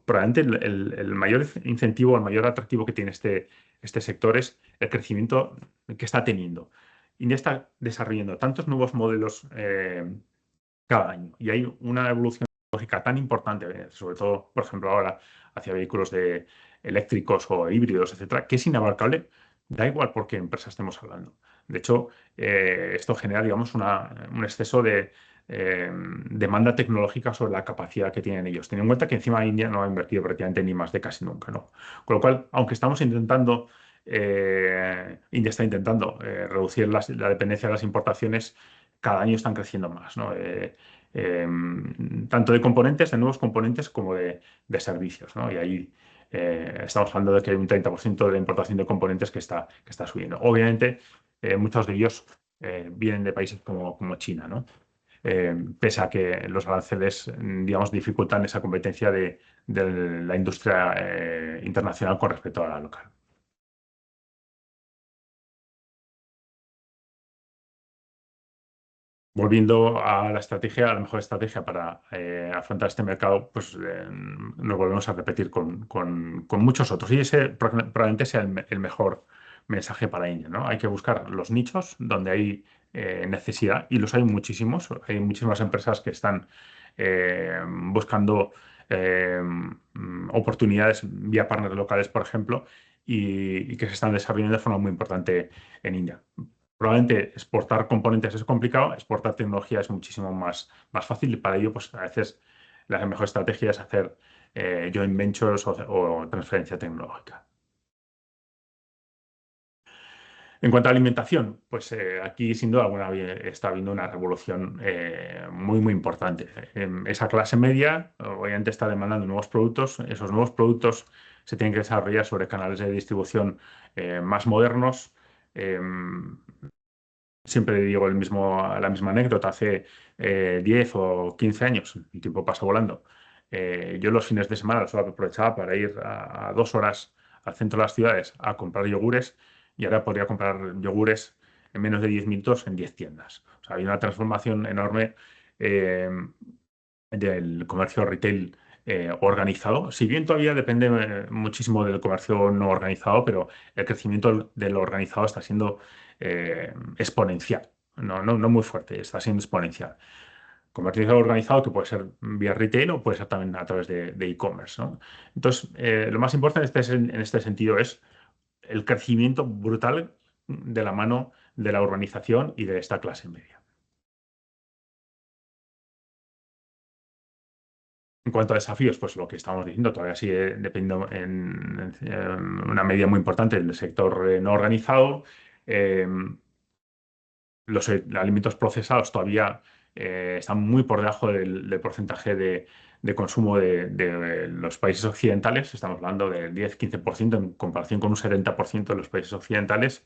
probablemente el mayor incentivo, el mayor atractivo que tiene este sector es el crecimiento que está teniendo. India está desarrollando tantos nuevos modelos cada año y hay una evolución tecnológica tan importante, sobre todo, por ejemplo, ahora hacia vehículos eléctricos o híbridos, etcétera, que es inabarcable, da igual por qué empresa estemos hablando. De hecho, esto genera, digamos, un exceso de demanda tecnológica sobre la capacidad que tienen ellos. Ten en cuenta que encima India no ha invertido prácticamente ni más de casi nunca, ¿no? Con lo cual, aunque estamos intentando, India está intentando reducir la dependencia de las importaciones, cada año están creciendo más, ¿no? Eh, Tanto de componentes, de nuevos componentes, como de servicios, ¿no? Y ahí estamos hablando de que hay un 30% de importación de componentes que está subiendo. Obviamente, muchos de ellos vienen de países como China, ¿no? Pese a que los aranceles, digamos, dificultan esa competencia de la industria internacional con respecto a la local. Volviendo a la estrategia, a la mejor estrategia para afrontar este mercado, pues nos volvemos a repetir con muchos otros. Y ese probablemente sea el mejor mensaje para India, ¿no? Hay que buscar los nichos donde hay necesidad, y los hay muchísimos. Hay muchísimas empresas que están buscando oportunidades vía partners locales, por ejemplo, y que se están desarrollando de forma muy importante en India. Probablemente exportar componentes es complicado, exportar tecnología es muchísimo más fácil, y para ello, pues a veces la mejor estrategia es hacer joint ventures o transferencia tecnológica. En cuanto a alimentación, pues aquí sin duda alguna está habiendo una revolución muy importante. Esa clase media obviamente está demandando nuevos productos. Esos nuevos productos se tienen que desarrollar sobre canales de distribución más modernos. Em, Siempre digo la misma anécdota. Hace 10 o 15 años, el tiempo pasa volando. Yo los fines de semana los aprovechaba para ir a 2 horas al centro de las ciudades a comprar yogures, y ahora podría comprar yogures en menos de 10 minutos en 10 tiendas. O sea, hay una transformación enorme eh, del comercio retail organizado. Si bien todavía depende muchísimo del comercio no organizado, pero el crecimiento de lo organizado está siendo exponencial. No muy fuerte, está siendo exponencial. Comercio organizado que puede ser vía retail o puede ser también a través de e-commerce, ¿no? Entonces, lo más importante en este sentido es el crecimiento brutal de la mano de la urbanización y de esta clase media. En cuanto a desafíos, pues lo que estamos diciendo todavía sigue dependiendo en una medida muy importante del sector no organizado. Eh, los alimentos procesados todavía están muy por debajo del porcentaje de consumo de los países occidentales. Estamos hablando del 10-15% en comparación con un 70% de los países occidentales.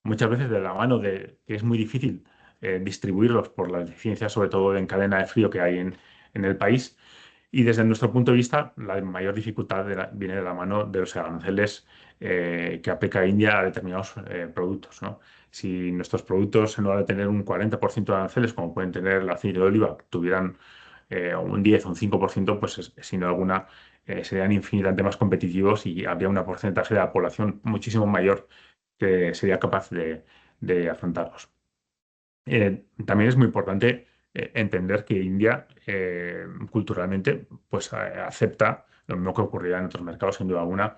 Muchas veces de la mano de que es muy difícil distribuirlos por las deficiencias, sobre todo en cadena de frío que hay en el país. Y desde nuestro punto de vista, la mayor dificultad viene de la mano de los aranceles que aplica India a determinados productos, ¿no? Si nuestros productos, en lugar de tener un 40% de aranceles, como pueden tener el aceite de oliva, tuvieran un 10 o un 5%, pues sin duda alguna serían infinitamente más competitivos y habría un porcentaje de la población muchísimo mayor que sería capaz de afrontarlos. También es muy importante entender que India culturalmente pues acepta lo mismo que ocurrirá en otros mercados, sin duda alguna,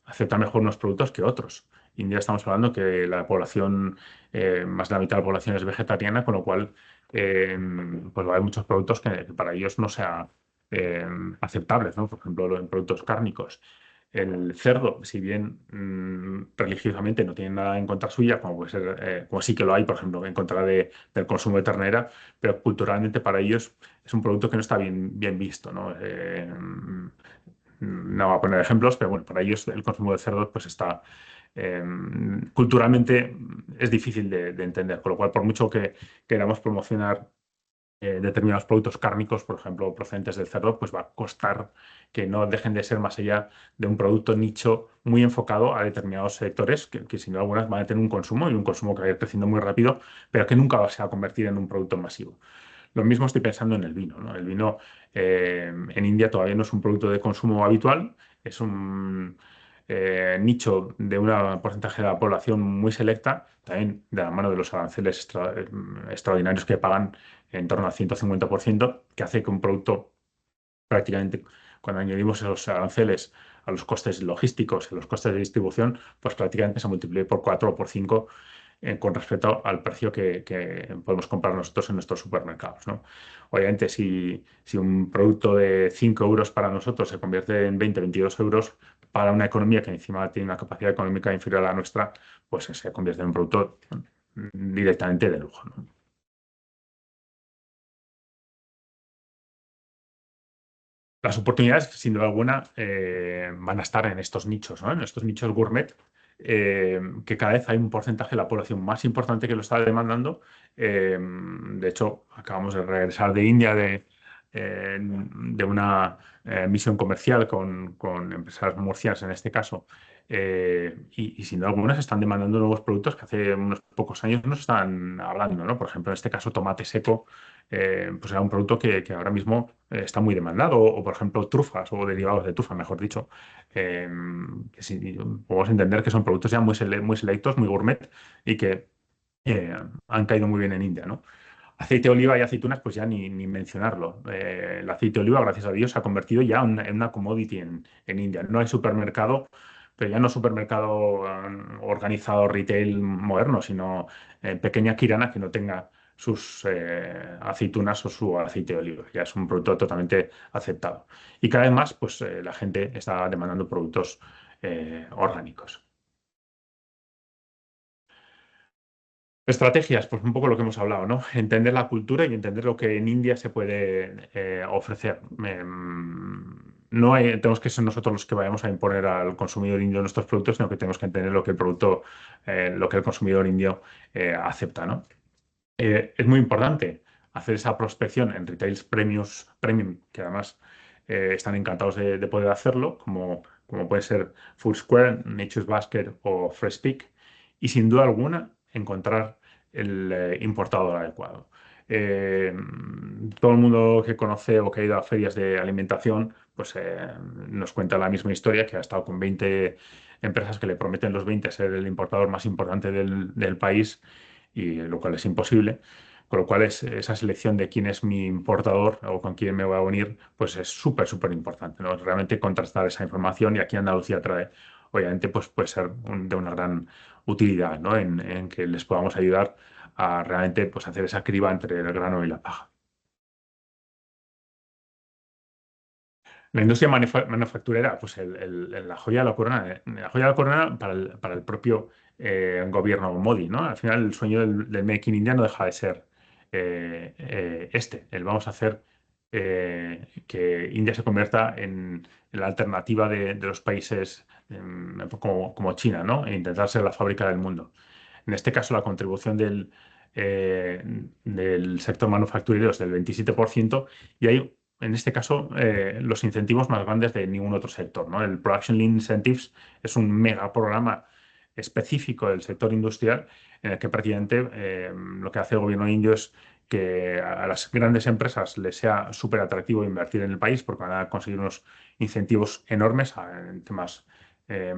acepta mejor unos productos que otros. India estamos hablando que la población, más de la mitad de la población es vegetariana, con lo cual pues va a haber muchos productos que para ellos no sean aceptables, ¿no? Por ejemplo, en productos cárnicos. El cerdo, si bien religiosamente no tiene nada en contra suya, como puede ser, como sí que lo hay, por ejemplo, en contra del consumo de ternera, pero culturalmente para ellos es un producto que no está bien visto, ¿no? No voy a poner ejemplos, pero bueno, para ellos el consumo de cerdo pues está eh, culturalmente es difícil de entender, con lo cual por mucho que queramos promocionar determinados productos cárnicos, por ejemplo, procedentes del cerdo, pues va a costar que no dejen de ser más allá de un producto nicho muy enfocado a determinados sectores que sin duda alguna van a tener un consumo y un consumo que va a ir creciendo muy rápido, pero que nunca se va a convertir en un producto masivo. Lo mismo estoy pensando en el vino, ¿no? El vino en India todavía no es un producto de consumo habitual, es un nicho de un porcentaje de la población muy selecta, también de la mano de los aranceles extraordinarios que pagan en torno al 150%, que hace que un producto prácticamente, cuando añadimos esos aranceles a los costes logísticos y a los costes de distribución, pues prácticamente se multiplique por 4 o por 5 con respecto al precio que podemos comprar nosotros en nuestros supermercados, ¿no? Obviamente, si un producto de 5 euros para nosotros se convierte en 20-22 euros para una economía que encima tiene una capacidad económica inferior a la nuestra, pues se convierte en un producto directamente de lujo, ¿no? Las oportunidades, sin duda alguna, van a estar en estos nichos, ¿no? En estos nichos gourmet, que cada vez hay un porcentaje de la población más importante que lo está demandando. De hecho, acabamos de regresar de India de una misión comercial con empresas murcianas en este caso. Y sin duda alguna se están demandando nuevos productos que hace unos pocos años no se están hablando, ¿no? Por ejemplo, en este caso, tomate seco pues era un producto que ahora mismo está muy demandado, o por ejemplo trufas o derivados de trufa, mejor dicho, eh, que sí, podemos entender que son productos ya muy selectos, muy gourmet y que han caído muy bien en India, ¿no? Aceite de oliva y aceitunas, pues ya ni mencionarlo. El aceite de oliva, gracias a Dios, se ha convertido ya en una commodity en India. No hay supermercado, pero ya no supermercado organizado retail moderno, sino pequeña kirana que no tenga sus aceitunas o su aceite de oliva. Ya es un producto totalmente aceptado. Y cada vez más, pues la gente está demandando productos orgánicos. Estrategias, pues un poco lo que hemos hablado, ¿no? Entender la cultura y entender lo que en India se puede ofrecer. No tenemos que ser nosotros los que vayamos a imponer al consumidor indio nuestros productos, sino que tenemos que entender lo que el producto, lo que el consumidor indio acepta, ¿no? Es muy importante hacer esa prospección en retails premium, que además están encantados de poder hacerlo, como puede ser Foursquare, Nature's Basket o Freshpeak, y sin duda alguna encontrar el importador adecuado. Eh, Todo el mundo que conoce o que ha ido a ferias de alimentación, pues nos cuenta la misma historia, que ha estado con 20 empresas que le prometen los 20 ser el importador más importante del país y lo cual es imposible. Con lo cual esa selección de quién es mi importador o con quién me voy a unir, pues es súper importante, ¿no? Realmente contrastar esa información y aquí Andalucía trae, obviamente, pues puede ser de una gran utilidad, ¿no? En que les podamos ayudar a realmente pues, hacer esa criba entre el grano y la paja. La industria manufacturera, pues la joya de la corona, la joya de la corona para el propio gobierno Modi, ¿no? Al final el sueño del Make in India no deja de ser el vamos a hacer que India se convierta en la alternativa de los países como China, ¿no? E intentar ser la fábrica del mundo. En este caso, la contribución del sector manufacturero es del 27% y hay, en este caso, los incentivos más grandes de ningún otro sector, ¿no? El Production Linked Incentives es un mega programa específico del sector industrial en el que prácticamente lo que hace el gobierno indio es que a las grandes empresas les sea súper atractivo invertir en el país porque van a conseguir unos incentivos enormes en temas eh,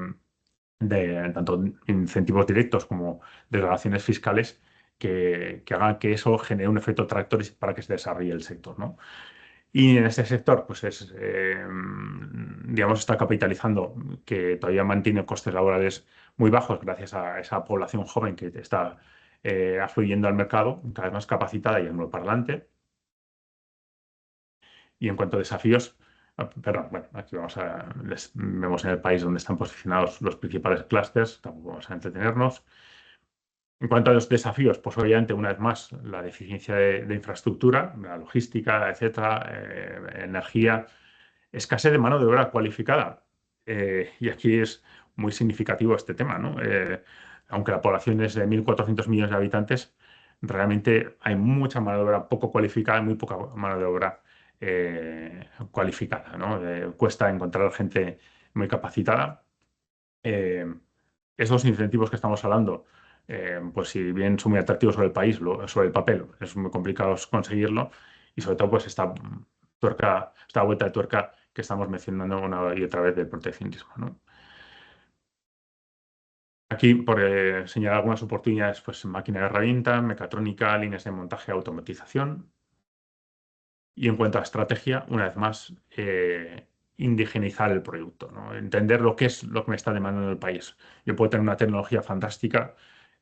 de tanto incentivos directos como desgravaciones fiscales que hagan que eso genere un efecto tractor para que se desarrolle el sector, ¿no? Y en este sector, pues digamos, está capitalizando que todavía mantiene costes laborales muy bajos gracias a esa población joven que está afluyendo al mercado, cada vez más capacitada y angloparlante. Y en cuanto a desafíos, perdón, bueno, aquí vemos en el país donde están posicionados los principales clústeres, tampoco vamos a entretenernos. En cuanto a los desafíos, pues obviamente, una vez más, la deficiencia de infraestructura, la logística, etcétera, energía, escasez de mano de obra cualificada. Y aquí es muy significativo este tema, ¿no? Aunque la población es de 1.400 millones de habitantes, realmente hay mucha mano de obra poco cualificada y muy poca mano de obra cualificada, ¿no? Cuesta encontrar gente muy capacitada. Eh, Esos incentivos que estamos hablando, pues si bien son muy atractivos sobre el país, sobre el papel, es muy complicado conseguirlo y sobre todo pues esta vuelta de tuerca que estamos mencionando una y otra vez del proteccionismo, ¿no? Aquí, por señalar algunas oportunidades, pues máquina de herramienta, mecatrónica, líneas de montaje, automatización. Y en cuanto a estrategia, una vez más, indigenizar el producto, ¿no? Entender lo que es lo que me está demandando el país. Yo puedo tener una tecnología fantástica,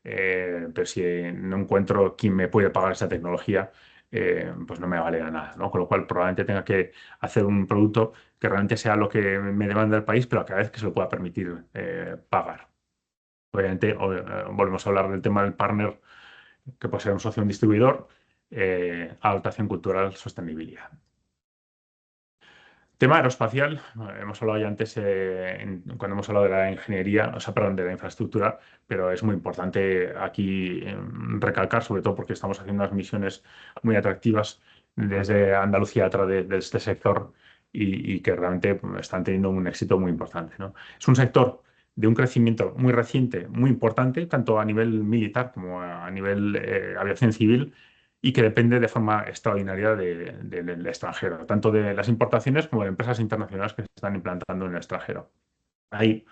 pero si no encuentro quién me puede pagar esa tecnología, pues no me vale a nada, ¿no? Con lo cual probablemente tenga que hacer un producto que realmente sea lo que me demanda el país, pero a cada vez que se lo pueda permitir pagar. Obviamente, volvemos a hablar del tema del partner, que puede ser un socio, un distribuidor, adaptación cultural, sostenibilidad. Tema aeroespacial, hemos hablado ya antes cuando hemos hablado de la ingeniería, o sea, perdón, de la infraestructura, pero es muy importante aquí recalcar, sobre todo porque estamos haciendo unas misiones muy atractivas desde Andalucía a través de este sector y que realmente están teniendo un éxito muy importante, ¿no? Es un sector de un crecimiento muy reciente, muy importante, tanto a nivel militar como a nivel aviación civil y que depende de forma extraordinaria del extranjero, tanto de las importaciones como de empresas internacionales que se están implantando en el extranjero. Hay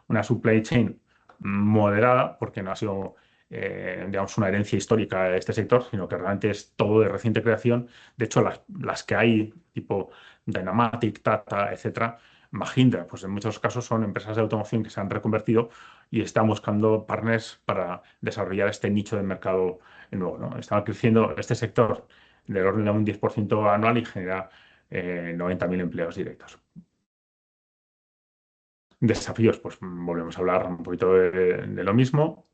una supply chain moderada, porque no ha sido, digamos, una herencia histórica de este sector, sino que realmente es todo de reciente creación. De hecho, las que hay, tipo Dynamatic, Tata, etcétera, Mahindra, pues en muchos casos son empresas de automoción que se han reconvertido y están buscando partners para desarrollar este nicho de mercado nuevo, ¿no? Está creciendo este sector del orden de un 10% anual y genera 90.000 empleos directos. Desafíos, pues volvemos a hablar un poquito de lo mismo.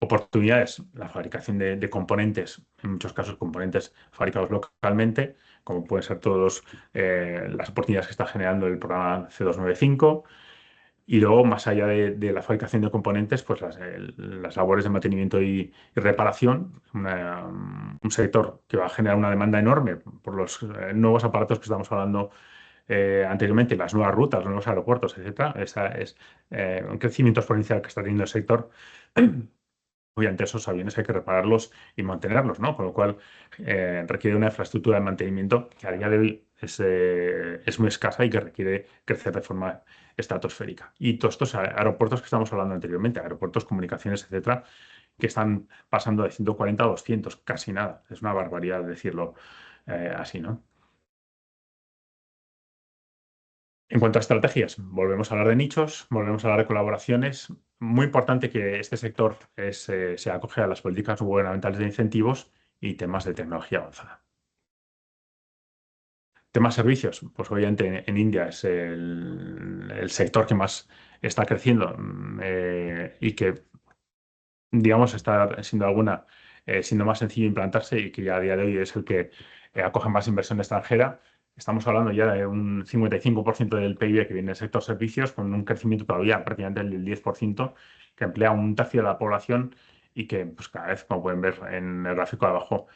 Oportunidades, la fabricación de componentes, en muchos casos componentes fabricados localmente, como pueden ser todas las oportunidades que está generando el programa C295. Y luego, más allá de la fabricación de componentes, pues las labores de mantenimiento y reparación, un sector que va a generar una demanda enorme por los nuevos aparatos que estamos hablando anteriormente, las nuevas rutas, los nuevos aeropuertos, etcétera. Esa es un crecimiento exponencial que está teniendo el sector. Obviamente esos aviones hay que repararlos y mantenerlos, ¿no? Con lo cual requiere una infraestructura de mantenimiento que a día de hoy es muy escasa y que requiere crecer de forma estratosférica. Y todos estos aeropuertos que estamos hablando anteriormente, aeropuertos, comunicaciones, etcétera, que están pasando de 140 a 200, casi nada. Es una barbaridad decirlo así, ¿no? En cuanto a estrategias, volvemos a hablar de nichos, volvemos a hablar de colaboraciones. Muy importante que este sector se acoge a las políticas gubernamentales de incentivos y temas de tecnología avanzada. Temas servicios, pues obviamente en India es el sector que más está creciendo y que, digamos, está siendo siendo más sencillo implantarse y que ya a día de hoy es el que acoge más inversión extranjera. Estamos hablando ya de un 55% del PIB que viene del sector servicios, con un crecimiento todavía prácticamente del 10%, que emplea un tercio de la población y que pues, cada vez, como pueden ver en el gráfico de abajo,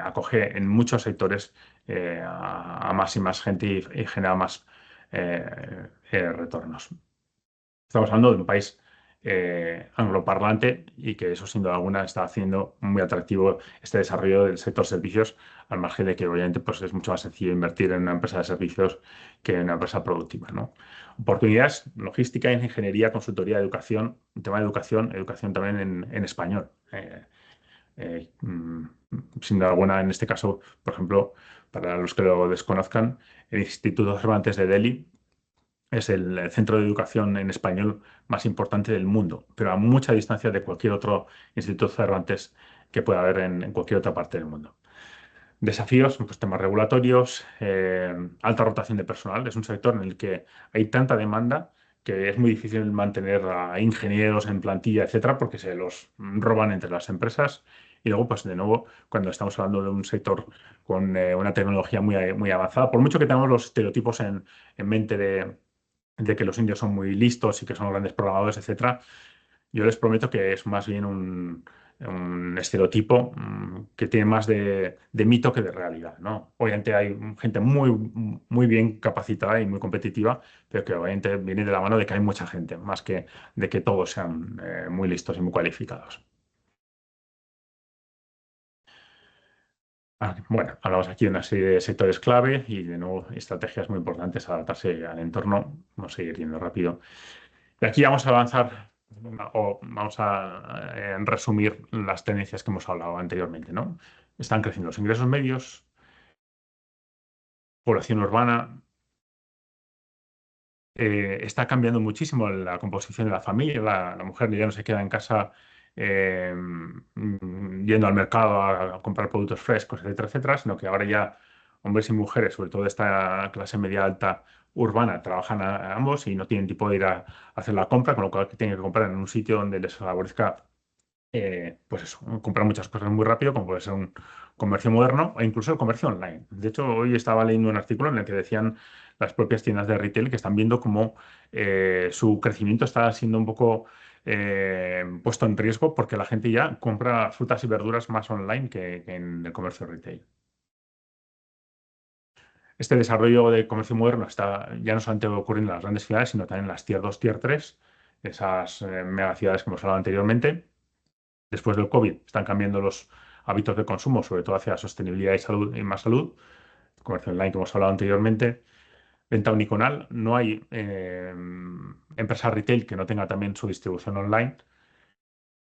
acoge en muchos sectores a más y más gente y genera más retornos. Estamos hablando de un país angloparlante y que eso sin duda alguna está haciendo muy atractivo este desarrollo del sector servicios, al margen de que obviamente pues, es mucho más sencillo invertir en una empresa de servicios que en una empresa productiva, ¿no? Oportunidades, logística, ingeniería, consultoría, educación, tema de educación, educación también en español. Eh, mm, Sin duda alguna, en este caso, por ejemplo, para los que lo desconozcan, el Instituto Cervantes de Delhi es el centro de educación en español más importante del mundo, pero a mucha distancia de cualquier otro instituto Cervantes que pueda haber en cualquier otra parte del mundo. Desafíos, pues temas regulatorios, alta rotación de personal. Es un sector en el que hay tanta demanda que es muy difícil mantener a ingenieros en plantilla, etcétera, porque se los roban entre las empresas. Y luego, pues de nuevo, cuando estamos hablando de un sector con una tecnología muy avanzada, por mucho que tengamos los estereotipos en mente de que los indios son muy listos y que son grandes programadores, etcétera, yo les prometo que es más bien un estereotipo que tiene más de mito que de realidad, ¿no? Obviamente hay gente muy bien capacitada y muy competitiva, pero que obviamente viene de la mano de que hay mucha gente, más que de que todos sean muy listos y muy cualificados. Bueno, hablamos aquí de una serie de sectores clave y de nuevo estrategias muy importantes a adaptarse al entorno. Vamos a seguir yendo rápido. Y aquí vamos a avanzar o vamos a resumir las tendencias que hemos hablado anteriormente, ¿no? Están creciendo los ingresos medios, población urbana, está cambiando muchísimo la composición de la familia, la mujer ya no se queda en casa yendo al mercado a comprar productos frescos, etcétera, etcétera, sino que ahora ya hombres y mujeres, sobre todo de esta clase media alta urbana, trabajan a ambos y no tienen tiempo de ir a hacer la compra, con lo cual tienen que comprar en un sitio donde les favorezca pues eso, comprar muchas cosas muy rápido, como puede ser un comercio moderno o incluso el comercio online. De hecho, hoy estaba leyendo un artículo en el que decían las propias tiendas de retail que están viendo cómo su crecimiento está siendo un poco puesto en riesgo porque la gente ya compra frutas y verduras más online que en el comercio retail. Este desarrollo de comercio moderno está ya no solamente ocurriendo en las grandes ciudades, sino también en las Tier 2, Tier 3, esas megaciudades que hemos hablado anteriormente. Después del COVID están cambiando los hábitos de consumo, sobre todo hacia sostenibilidad y salud y más salud. Comercio online, que hemos hablado anteriormente. Venta uniconal. No hay empresa retail que no tenga también su distribución online.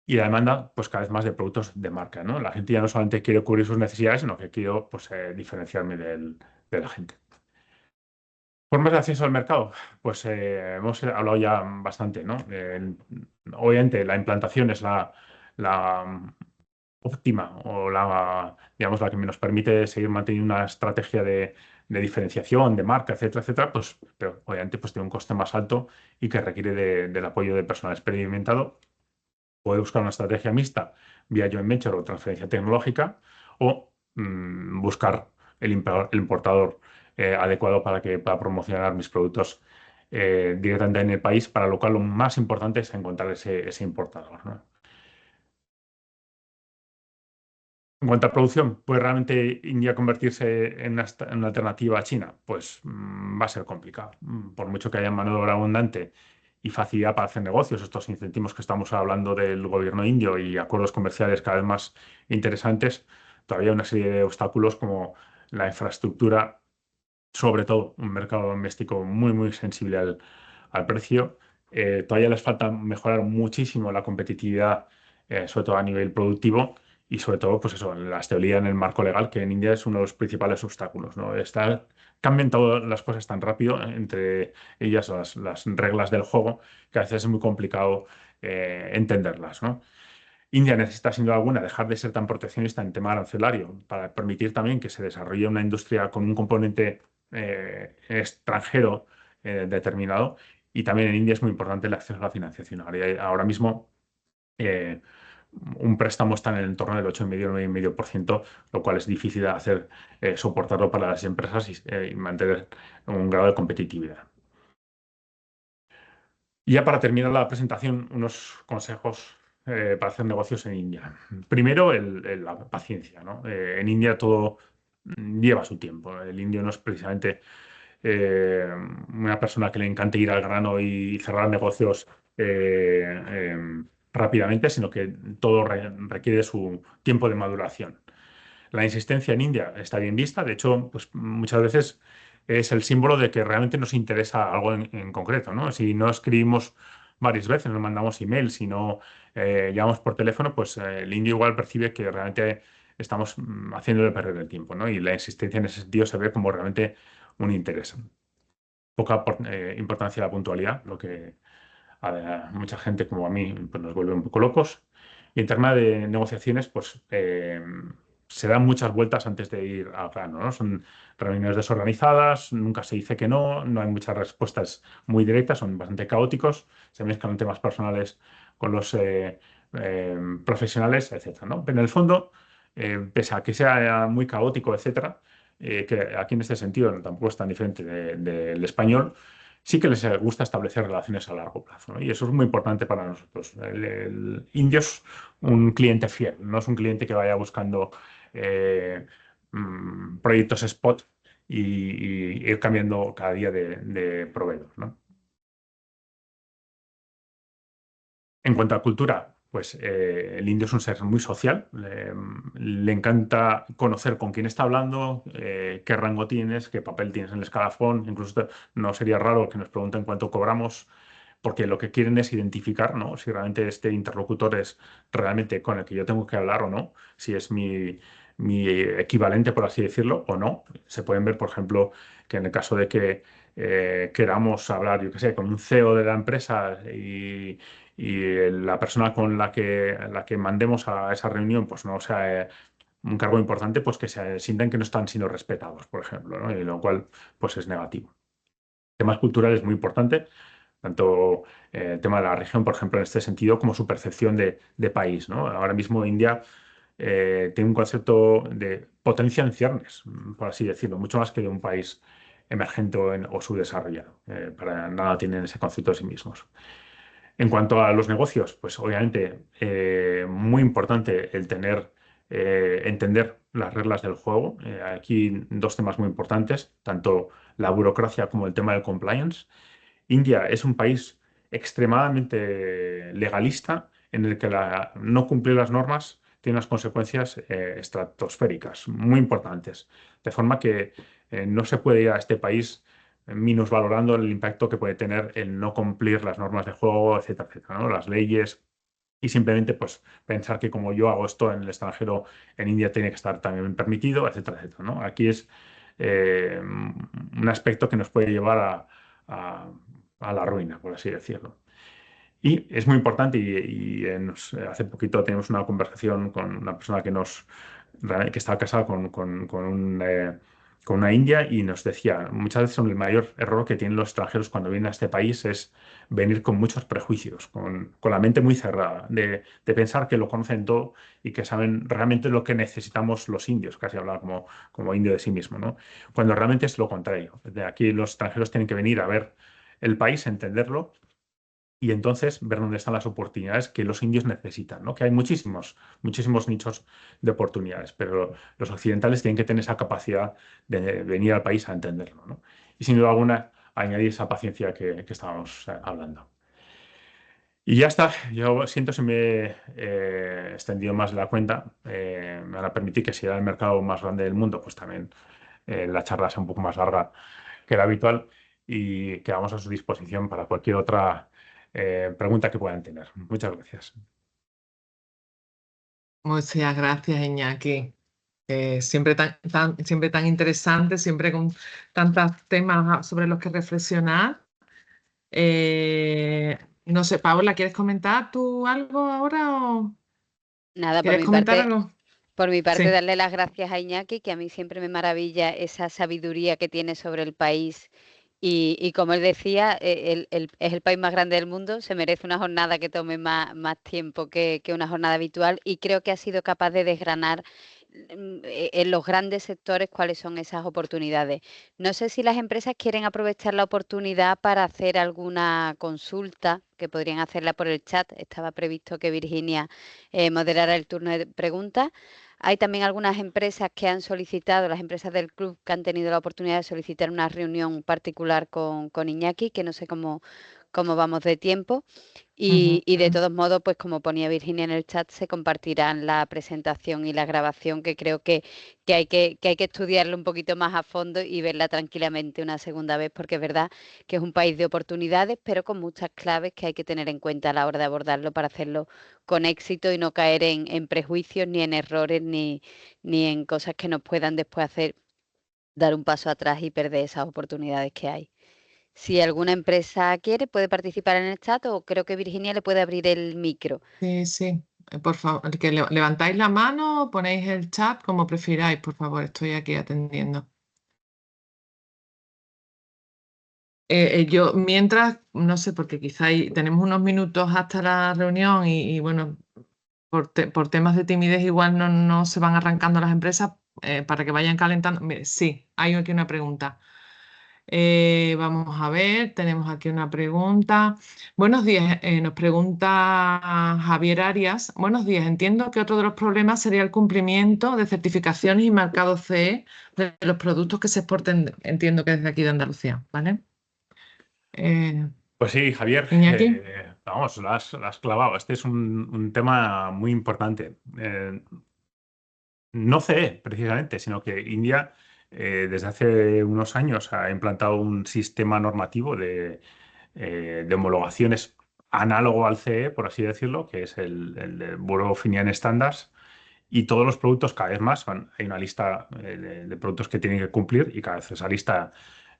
Y la demanda, pues cada vez más de productos de marca, ¿no? La gente ya no solamente quiere cubrir sus necesidades, sino que quiero, pues, diferenciarme de la gente. Formas de acceso al mercado, pues hemos hablado ya bastante, ¿no? Obviamente la implantación es la óptima o digamos, la que nos permite seguir manteniendo una estrategia de diferenciación, de marca, etcétera, etcétera, pues, pero obviamente pues, tiene un coste más alto y que requiere del apoyo de personal experimentado. Puede buscar una estrategia mixta vía joint venture o transferencia tecnológica o buscar el importador adecuado para que pueda promocionar mis productos directamente en el país, para lo cual lo más importante es encontrar ese importador, ¿no? En cuanto a producción, ¿puede realmente India convertirse en una alternativa a China? Pues va a ser complicado. Por mucho que haya mano de obra abundante y facilidad para hacer negocios, estos incentivos que estamos hablando del gobierno indio y acuerdos comerciales cada vez más interesantes, todavía hay una serie de obstáculos como la infraestructura, sobre todo un mercado doméstico muy sensible al precio. Todavía les falta mejorar muchísimo la competitividad, sobre todo a nivel productivo y sobre todo, pues eso, la estabilidad en el marco legal, que en India es uno de los principales obstáculos, ¿no? Cambian todas las cosas tan rápido, entre ellas las reglas del juego, que a veces es muy complicado entenderlas, ¿no? India necesita, sin duda alguna, dejar de ser tan proteccionista en tema arancelario para permitir también que se desarrolle una industria con un componente extranjero determinado. Y también en India es muy importante el acceso a la financiación. Ahora mismo eh, un préstamo está en el entorno del 8,5, 9,5%, lo cual es difícil de hacer, soportarlo para las empresas y mantener un grado de competitividad. Y ya para terminar la presentación, unos consejos para hacer negocios en India. Primero, la paciencia, ¿no? En India todo lleva su tiempo. El indio no es precisamente eh, una persona que le encante ir al grano y cerrar negocios rápidamente, sino que todo requiere su tiempo de maduración. La insistencia en India está bien vista, de hecho, pues muchas veces es el símbolo de que realmente nos interesa algo en concreto, ¿no? Si no escribimos varias veces, no mandamos email, si no llamamos por teléfono, pues el indio igual percibe que realmente estamos haciéndole perder el tiempo, ¿no? Y la insistencia en ese sentido se ve como realmente un interés. Poca importancia a la puntualidad, lo que a mucha gente como a mí pues nos vuelve un poco locos. Y en tema de negociaciones, pues se dan muchas vueltas antes de ir al grano, ¿no? Son reuniones desorganizadas, nunca se dice que no, no hay muchas respuestas muy directas, son bastante caóticos, se mezclan temas personales con los profesionales, etcétera, ¿no? Pero en el fondo, pese a que sea muy caótico, etcétera, que aquí en este sentido tampoco es tan diferente del español, sí que les gusta establecer relaciones a largo plazo, ¿no? Y eso es muy importante para nosotros. El indio es un cliente fiel, no es un cliente que vaya buscando eh, proyectos spot y ir cambiando cada día de proveedor, ¿no? En cuanto a cultura, pues el indio es un ser muy social, le encanta conocer con quién está hablando, qué rango tienes, qué papel tienes en el escalafón, incluso no sería raro que nos pregunten cuánto cobramos, porque lo que quieren es identificar, ¿no? Si realmente este interlocutor es realmente con el que yo tengo que hablar o no, si es mi equivalente, por así decirlo, o no. Se pueden ver, por ejemplo, que en el caso de que queramos hablar, yo qué sé, con un CEO de la empresa y la persona con la que mandemos a esa reunión, pues no sea un cargo importante, pues que se sientan que no están siendo respetados, por ejemplo, ¿no? Y lo cual, pues es negativo. Temas culturales muy importante, tanto el tema de la región, por ejemplo, en este sentido, como su percepción de país, ¿no? Ahora mismo India tiene un concepto de potencia en ciernes, por así decirlo, mucho más que de un país emergente o subdesarrollado. Para nada tienen ese concepto de sí mismos. En cuanto a los negocios, pues obviamente muy importante el entender las reglas del juego. Aquí dos temas muy importantes, tanto la burocracia como el tema del compliance. India es un país extremadamente legalista en el que no cumplir las normas tiene unas consecuencias estratosféricas muy importantes. De forma que no se puede ir a este país minusvalorando el impacto que puede tener el no cumplir las normas de juego, etcétera, etcétera, ¿no? Las leyes y simplemente pues pensar que como yo hago esto en el extranjero, en India tiene que estar también permitido, etcétera, etcétera, ¿no? Aquí es un aspecto que nos puede llevar a- a la ruina, por así decirlo. Y es muy importante, hace poquito tenemos una conversación con una persona que está casada con una india y nos decía, muchas veces el mayor error que tienen los extranjeros cuando vienen a este país es venir con muchos prejuicios, con la mente muy cerrada, de pensar que lo conocen todo y que saben realmente lo que necesitamos los indios, casi hablar como indio de sí mismo, ¿no? Cuando realmente es lo contrario. De aquí los extranjeros tienen que venir a ver el país, entenderlo y entonces ver dónde están las oportunidades que los indios necesitan, ¿no? Que hay muchísimos nichos de oportunidades, pero los occidentales tienen que tener esa capacidad de venir al país a entenderlo, ¿no? Y sin duda alguna, añadir esa paciencia que estábamos hablando. Y ya está, yo siento si me he extendido más de la cuenta, me van a permitir que si era el mercado más grande del mundo, pues también la charla sea un poco más larga que la habitual y quedamos a su disposición para cualquier otra pregunta que puedan tener. Muchas gracias. Muchas gracias, Iñaki. Siempre tan interesante, siempre con tantos temas sobre los que reflexionar. No sé, Paola, ¿quieres comentar tú algo ahora? Nada, ¿Quieres comentar algo? por mi parte, Sí, darle las gracias a Iñaki, que a mí siempre me maravilla esa sabiduría que tiene sobre el país. Y como él decía, es el país más grande del mundo, se merece una jornada que tome más tiempo que una jornada habitual y creo que ha sido capaz de desgranar en los grandes sectores cuáles son esas oportunidades. No sé si las empresas quieren aprovechar la oportunidad para hacer alguna consulta, que podrían hacerla por el chat. Estaba previsto que Virginia moderara el turno de preguntas. Hay también algunas empresas que han solicitado, las empresas del club que han tenido la oportunidad de solicitar una reunión particular con Iñaki, que no sé cómo vamos de tiempo. ujú, Y de todos modos, pues como ponía Virginia en el chat, se compartirán la presentación y la grabación, que creo que hay que estudiarlo un poquito más a fondo y verla tranquilamente una segunda vez, porque es verdad que es un país de oportunidades, pero con muchas claves que hay que tener en cuenta a la hora de abordarlo para hacerlo con éxito y no caer en prejuicios, ni en errores, ni en cosas que nos puedan después hacer dar un paso atrás y perder esas oportunidades que hay. Si alguna empresa quiere, puede participar en el chat o creo que Virginia le puede abrir el micro. sí, sí. Por favor, que levantáis la mano o ponéis el chat como prefiráis, por favor, estoy aquí atendiendo. Yo, mientras, no sé, porque quizá tenemos unos minutos hasta la reunión y bueno, por temas de timidez igual no se van arrancando las empresas para que vayan calentando. Mire, sí, hay aquí una pregunta. Vamos a ver, tenemos aquí una pregunta. Buenos días, nos pregunta Javier Arias. Buenos días, entiendo que otro de los problemas sería el cumplimiento de certificaciones y marcados CE de los productos que se exporten, entiendo que desde aquí de Andalucía, ¿vale? Eh, Pues sí, Javier, Iñaki. vamos, lo has clavado. Este es un tema muy importante. No CE, precisamente, sino que India desde hace unos años ha implantado un sistema normativo de homologaciones análogo al CE, por así decirlo, que es el de Bureau of Indian Standards, y todos los productos cada vez más hay una lista de productos que tienen que cumplir y cada vez esa lista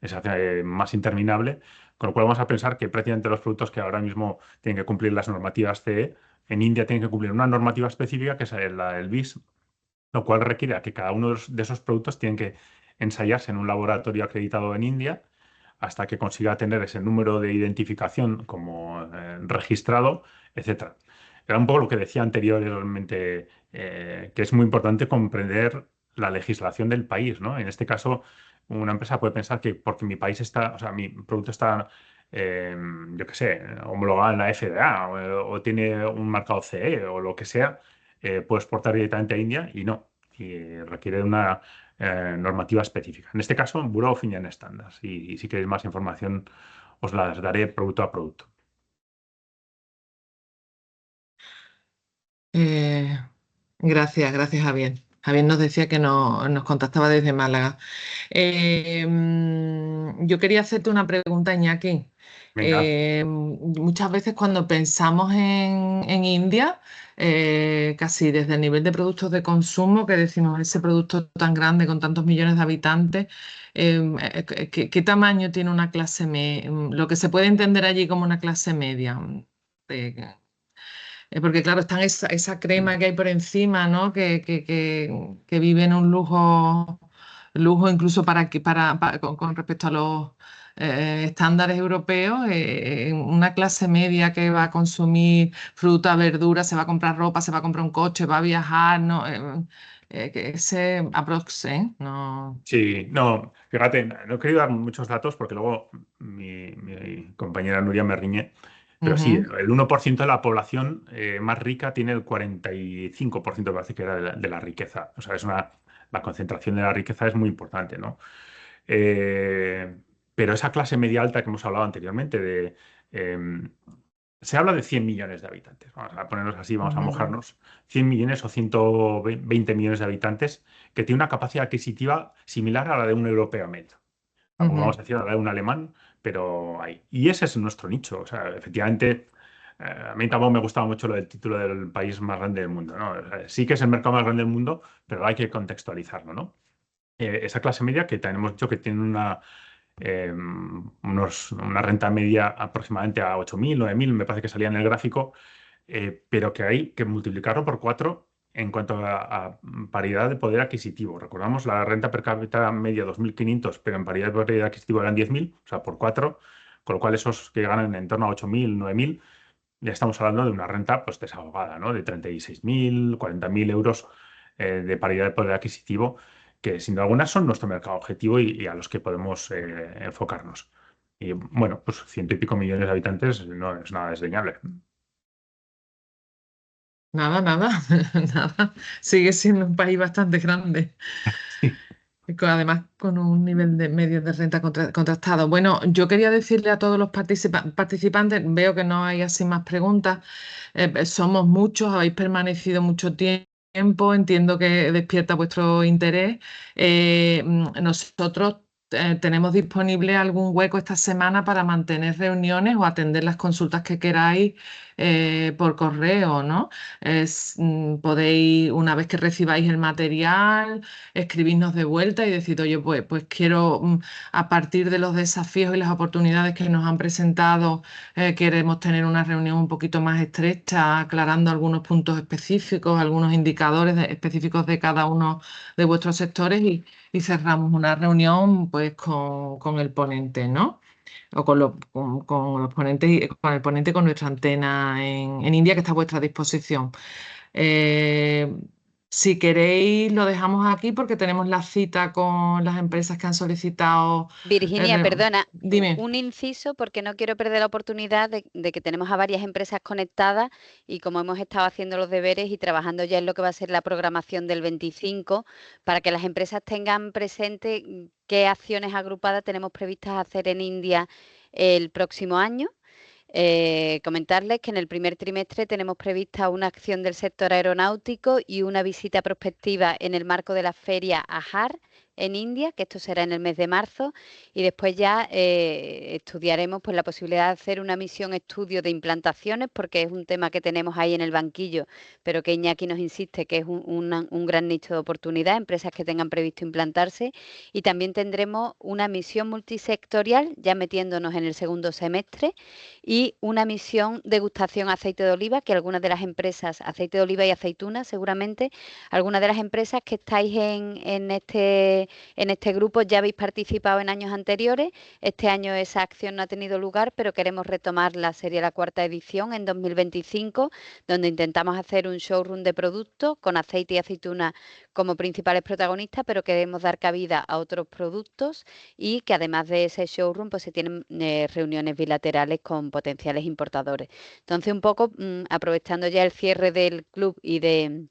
se hace más interminable, con lo cual vamos a pensar que prácticamente los productos que ahora mismo tienen que cumplir las normativas CE, en India tienen que cumplir una normativa específica que es la del BIS, lo cual requiere a que cada uno de esos productos tienen que ensayarse en un laboratorio acreditado en India hasta que consiga tener ese número de identificación como registrado, etcétera. Era un poco lo que decía anteriormente, que es muy importante comprender la legislación del país, ¿no? En este caso, una empresa puede pensar que porque mi país está, o sea, mi producto está, yo qué sé, homologado en la FDA o tiene un marcado CE o lo que sea, puede exportar directamente a India y no, y requiere una normativa específica. En este caso, Bureau of Indian Standards. Y si queréis más información, os las daré producto a producto. Eh, gracias, Javier. Javier nos decía que nos contactaba desde Málaga. Yo quería hacerte una pregunta, Iñaki. Venga, Muchas veces cuando pensamos en India, casi desde el nivel de productos de consumo, que decimos ese producto tan grande con tantos millones de habitantes, ¿qué tamaño tiene una clase media? Lo que se puede entender allí como una clase media. Eh, Porque claro, están esa crema que hay por encima, ¿no? Que vive en un lujo incluso con respecto a los estándares europeos, una clase media que va a consumir fruta, verdura, se va a comprar ropa, se va a comprar un coche, va a viajar, ¿no? Que ese aprox, ¿eh? No. sí, no, fíjate, no he querido dar muchos datos porque luego mi compañera Nuria me riñe, pero sí, Ujú, el 1% de la población más rica tiene el 45%, parece que era de la riqueza. O sea, la concentración de la riqueza es muy importante, ¿no? Eh, pero esa clase media alta que hemos hablado anteriormente, em, se habla de 100 millones de habitantes. Vamos a ponernos así, vamos a ujú, mojarnos. 100 millones o 120 millones de habitantes que tiene una capacidad adquisitiva similar a la de un europeo medio. Tampoco ujú. vamos a decir a la de un alemán, pero hay. Y ese es nuestro nicho. O sea, efectivamente, a mí tampoco me gustaba mucho lo del título del país más grande del mundo, ¿no? O sea, sí que es el mercado más grande del mundo, pero hay que contextualizarlo, ¿no? Esa clase media que tenemos dicho que tiene una renta media aproximadamente a 8.000 9.000 me parece que salía en el gráfico, pero que hay que multiplicarlo por 4 en cuanto a paridad de poder adquisitivo. Recordamos la renta per cápita media 2.500, pero en paridad de poder adquisitivo eran 10.000, o sea, por 4, con lo cual esos que ganan en torno a 8.000, 9.000, ya estamos hablando de una renta pues desahogada, ¿no? De 36.000, 40.000 euros de paridad de poder adquisitivo, que sin duda alguna son nuestro mercado objetivo y a los que podemos enfocarnos. Y bueno, pues 100 y pico millones de habitantes no es nada desdeñable. Nada, nada, nada. Sigue siendo un país bastante grande. Sí. Además, con un nivel de medio de renta contrastado. Bueno, yo quería decirle a todos los participantes, veo que no hay así más preguntas. Somos muchos, habéis permanecido mucho tiempo, entiendo que despierta vuestro interés. Nosotros tenemos disponible algún hueco esta semana para mantener reuniones o atender las consultas que queráis por correo, ¿no? Podéis, una vez que recibáis el material, escribirnos de vuelta y decir, oye, pues quiero, a partir de los desafíos y las oportunidades que nos han presentado, queremos tener una reunión un poquito más estrecha, aclarando algunos puntos específicos, algunos indicadores específicos de cada uno de vuestros sectores y cerramos una reunión pues con el ponente, ¿no? O con los ponentes, con el ponente con nuestra antena en India que está a vuestra disposición. Eh, si queréis, lo dejamos aquí porque tenemos la cita con las empresas que han solicitado. Virginia, perdona, Dime. un inciso porque no quiero perder la oportunidad de que tenemos a varias empresas conectadas y como hemos estado haciendo los deberes y trabajando ya en lo que va a ser la programación del 25, para que las empresas tengan presente qué acciones agrupadas tenemos previstas hacer en India el próximo año. Comentarles que en el primer trimestre tenemos prevista una acción del sector aeronáutico y una visita prospectiva en el marco de la feria AHAR en India, que esto será en el mes de marzo, y después ya estudiaremos pues, la posibilidad de hacer una misión estudio de implantaciones, porque es un tema que tenemos ahí en el banquillo, pero que Iñaki nos insiste que es un gran nicho de oportunidad, empresas que tengan previsto implantarse, y también tendremos una misión multisectorial, ya metiéndonos en el segundo semestre, y una misión degustación aceite de oliva, que algunas de las empresas, aceite de oliva y aceituna, seguramente, algunas de las empresas que estáis en este grupo ya habéis participado en años anteriores. Este año esa acción no ha tenido lugar, pero queremos retomarla, sería la cuarta edición en 2025, donde intentamos hacer un showroom de productos con aceite y aceituna como principales protagonistas, pero queremos dar cabida a otros productos y que además de ese showroom pues se tienen reuniones bilaterales con potenciales importadores. Entonces, un poco aprovechando ya el cierre del club y de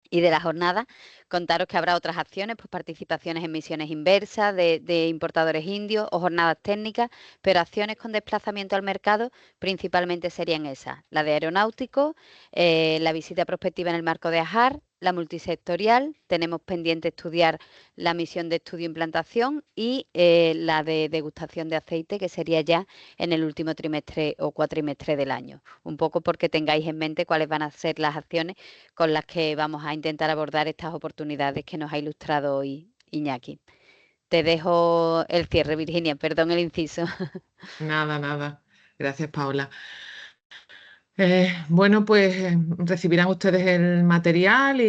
la jornada, contaros que habrá otras acciones, pues participaciones en misiones inversas de importadores indios o jornadas técnicas, pero acciones con desplazamiento al mercado principalmente serían esas, la de aeronáutico, la visita prospectiva en el marco de AHAR, la multisectorial, tenemos pendiente estudiar la misión de estudio e implantación y la de degustación de aceite, que sería ya en el último trimestre o cuatrimestre del año. Un poco porque tengáis en mente cuáles van a ser las acciones con las que vamos a intentar abordar estas oportunidades que nos ha ilustrado hoy Iñaki. Te dejo el cierre, Virginia, perdón el inciso. Nada, nada. Gracias, Paula. Bueno, pues recibirán ustedes el material y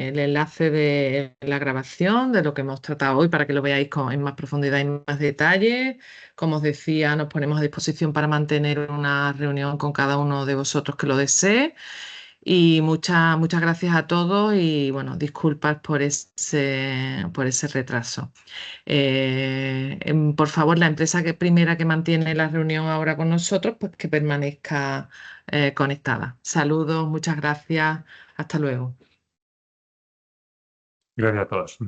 el enlace de la grabación de lo que hemos tratado hoy para que lo veáis en más profundidad y más detalle. Como os decía, nos ponemos a disposición para mantener una reunión con cada uno de vosotros que lo desee. Y muchas gracias a todos y bueno, disculpas por ese retraso. Por favor, la empresa primera que mantiene la reunión ahora con nosotros, pues que permanezca conectada. Saludos, muchas gracias, hasta luego. Gracias a todos.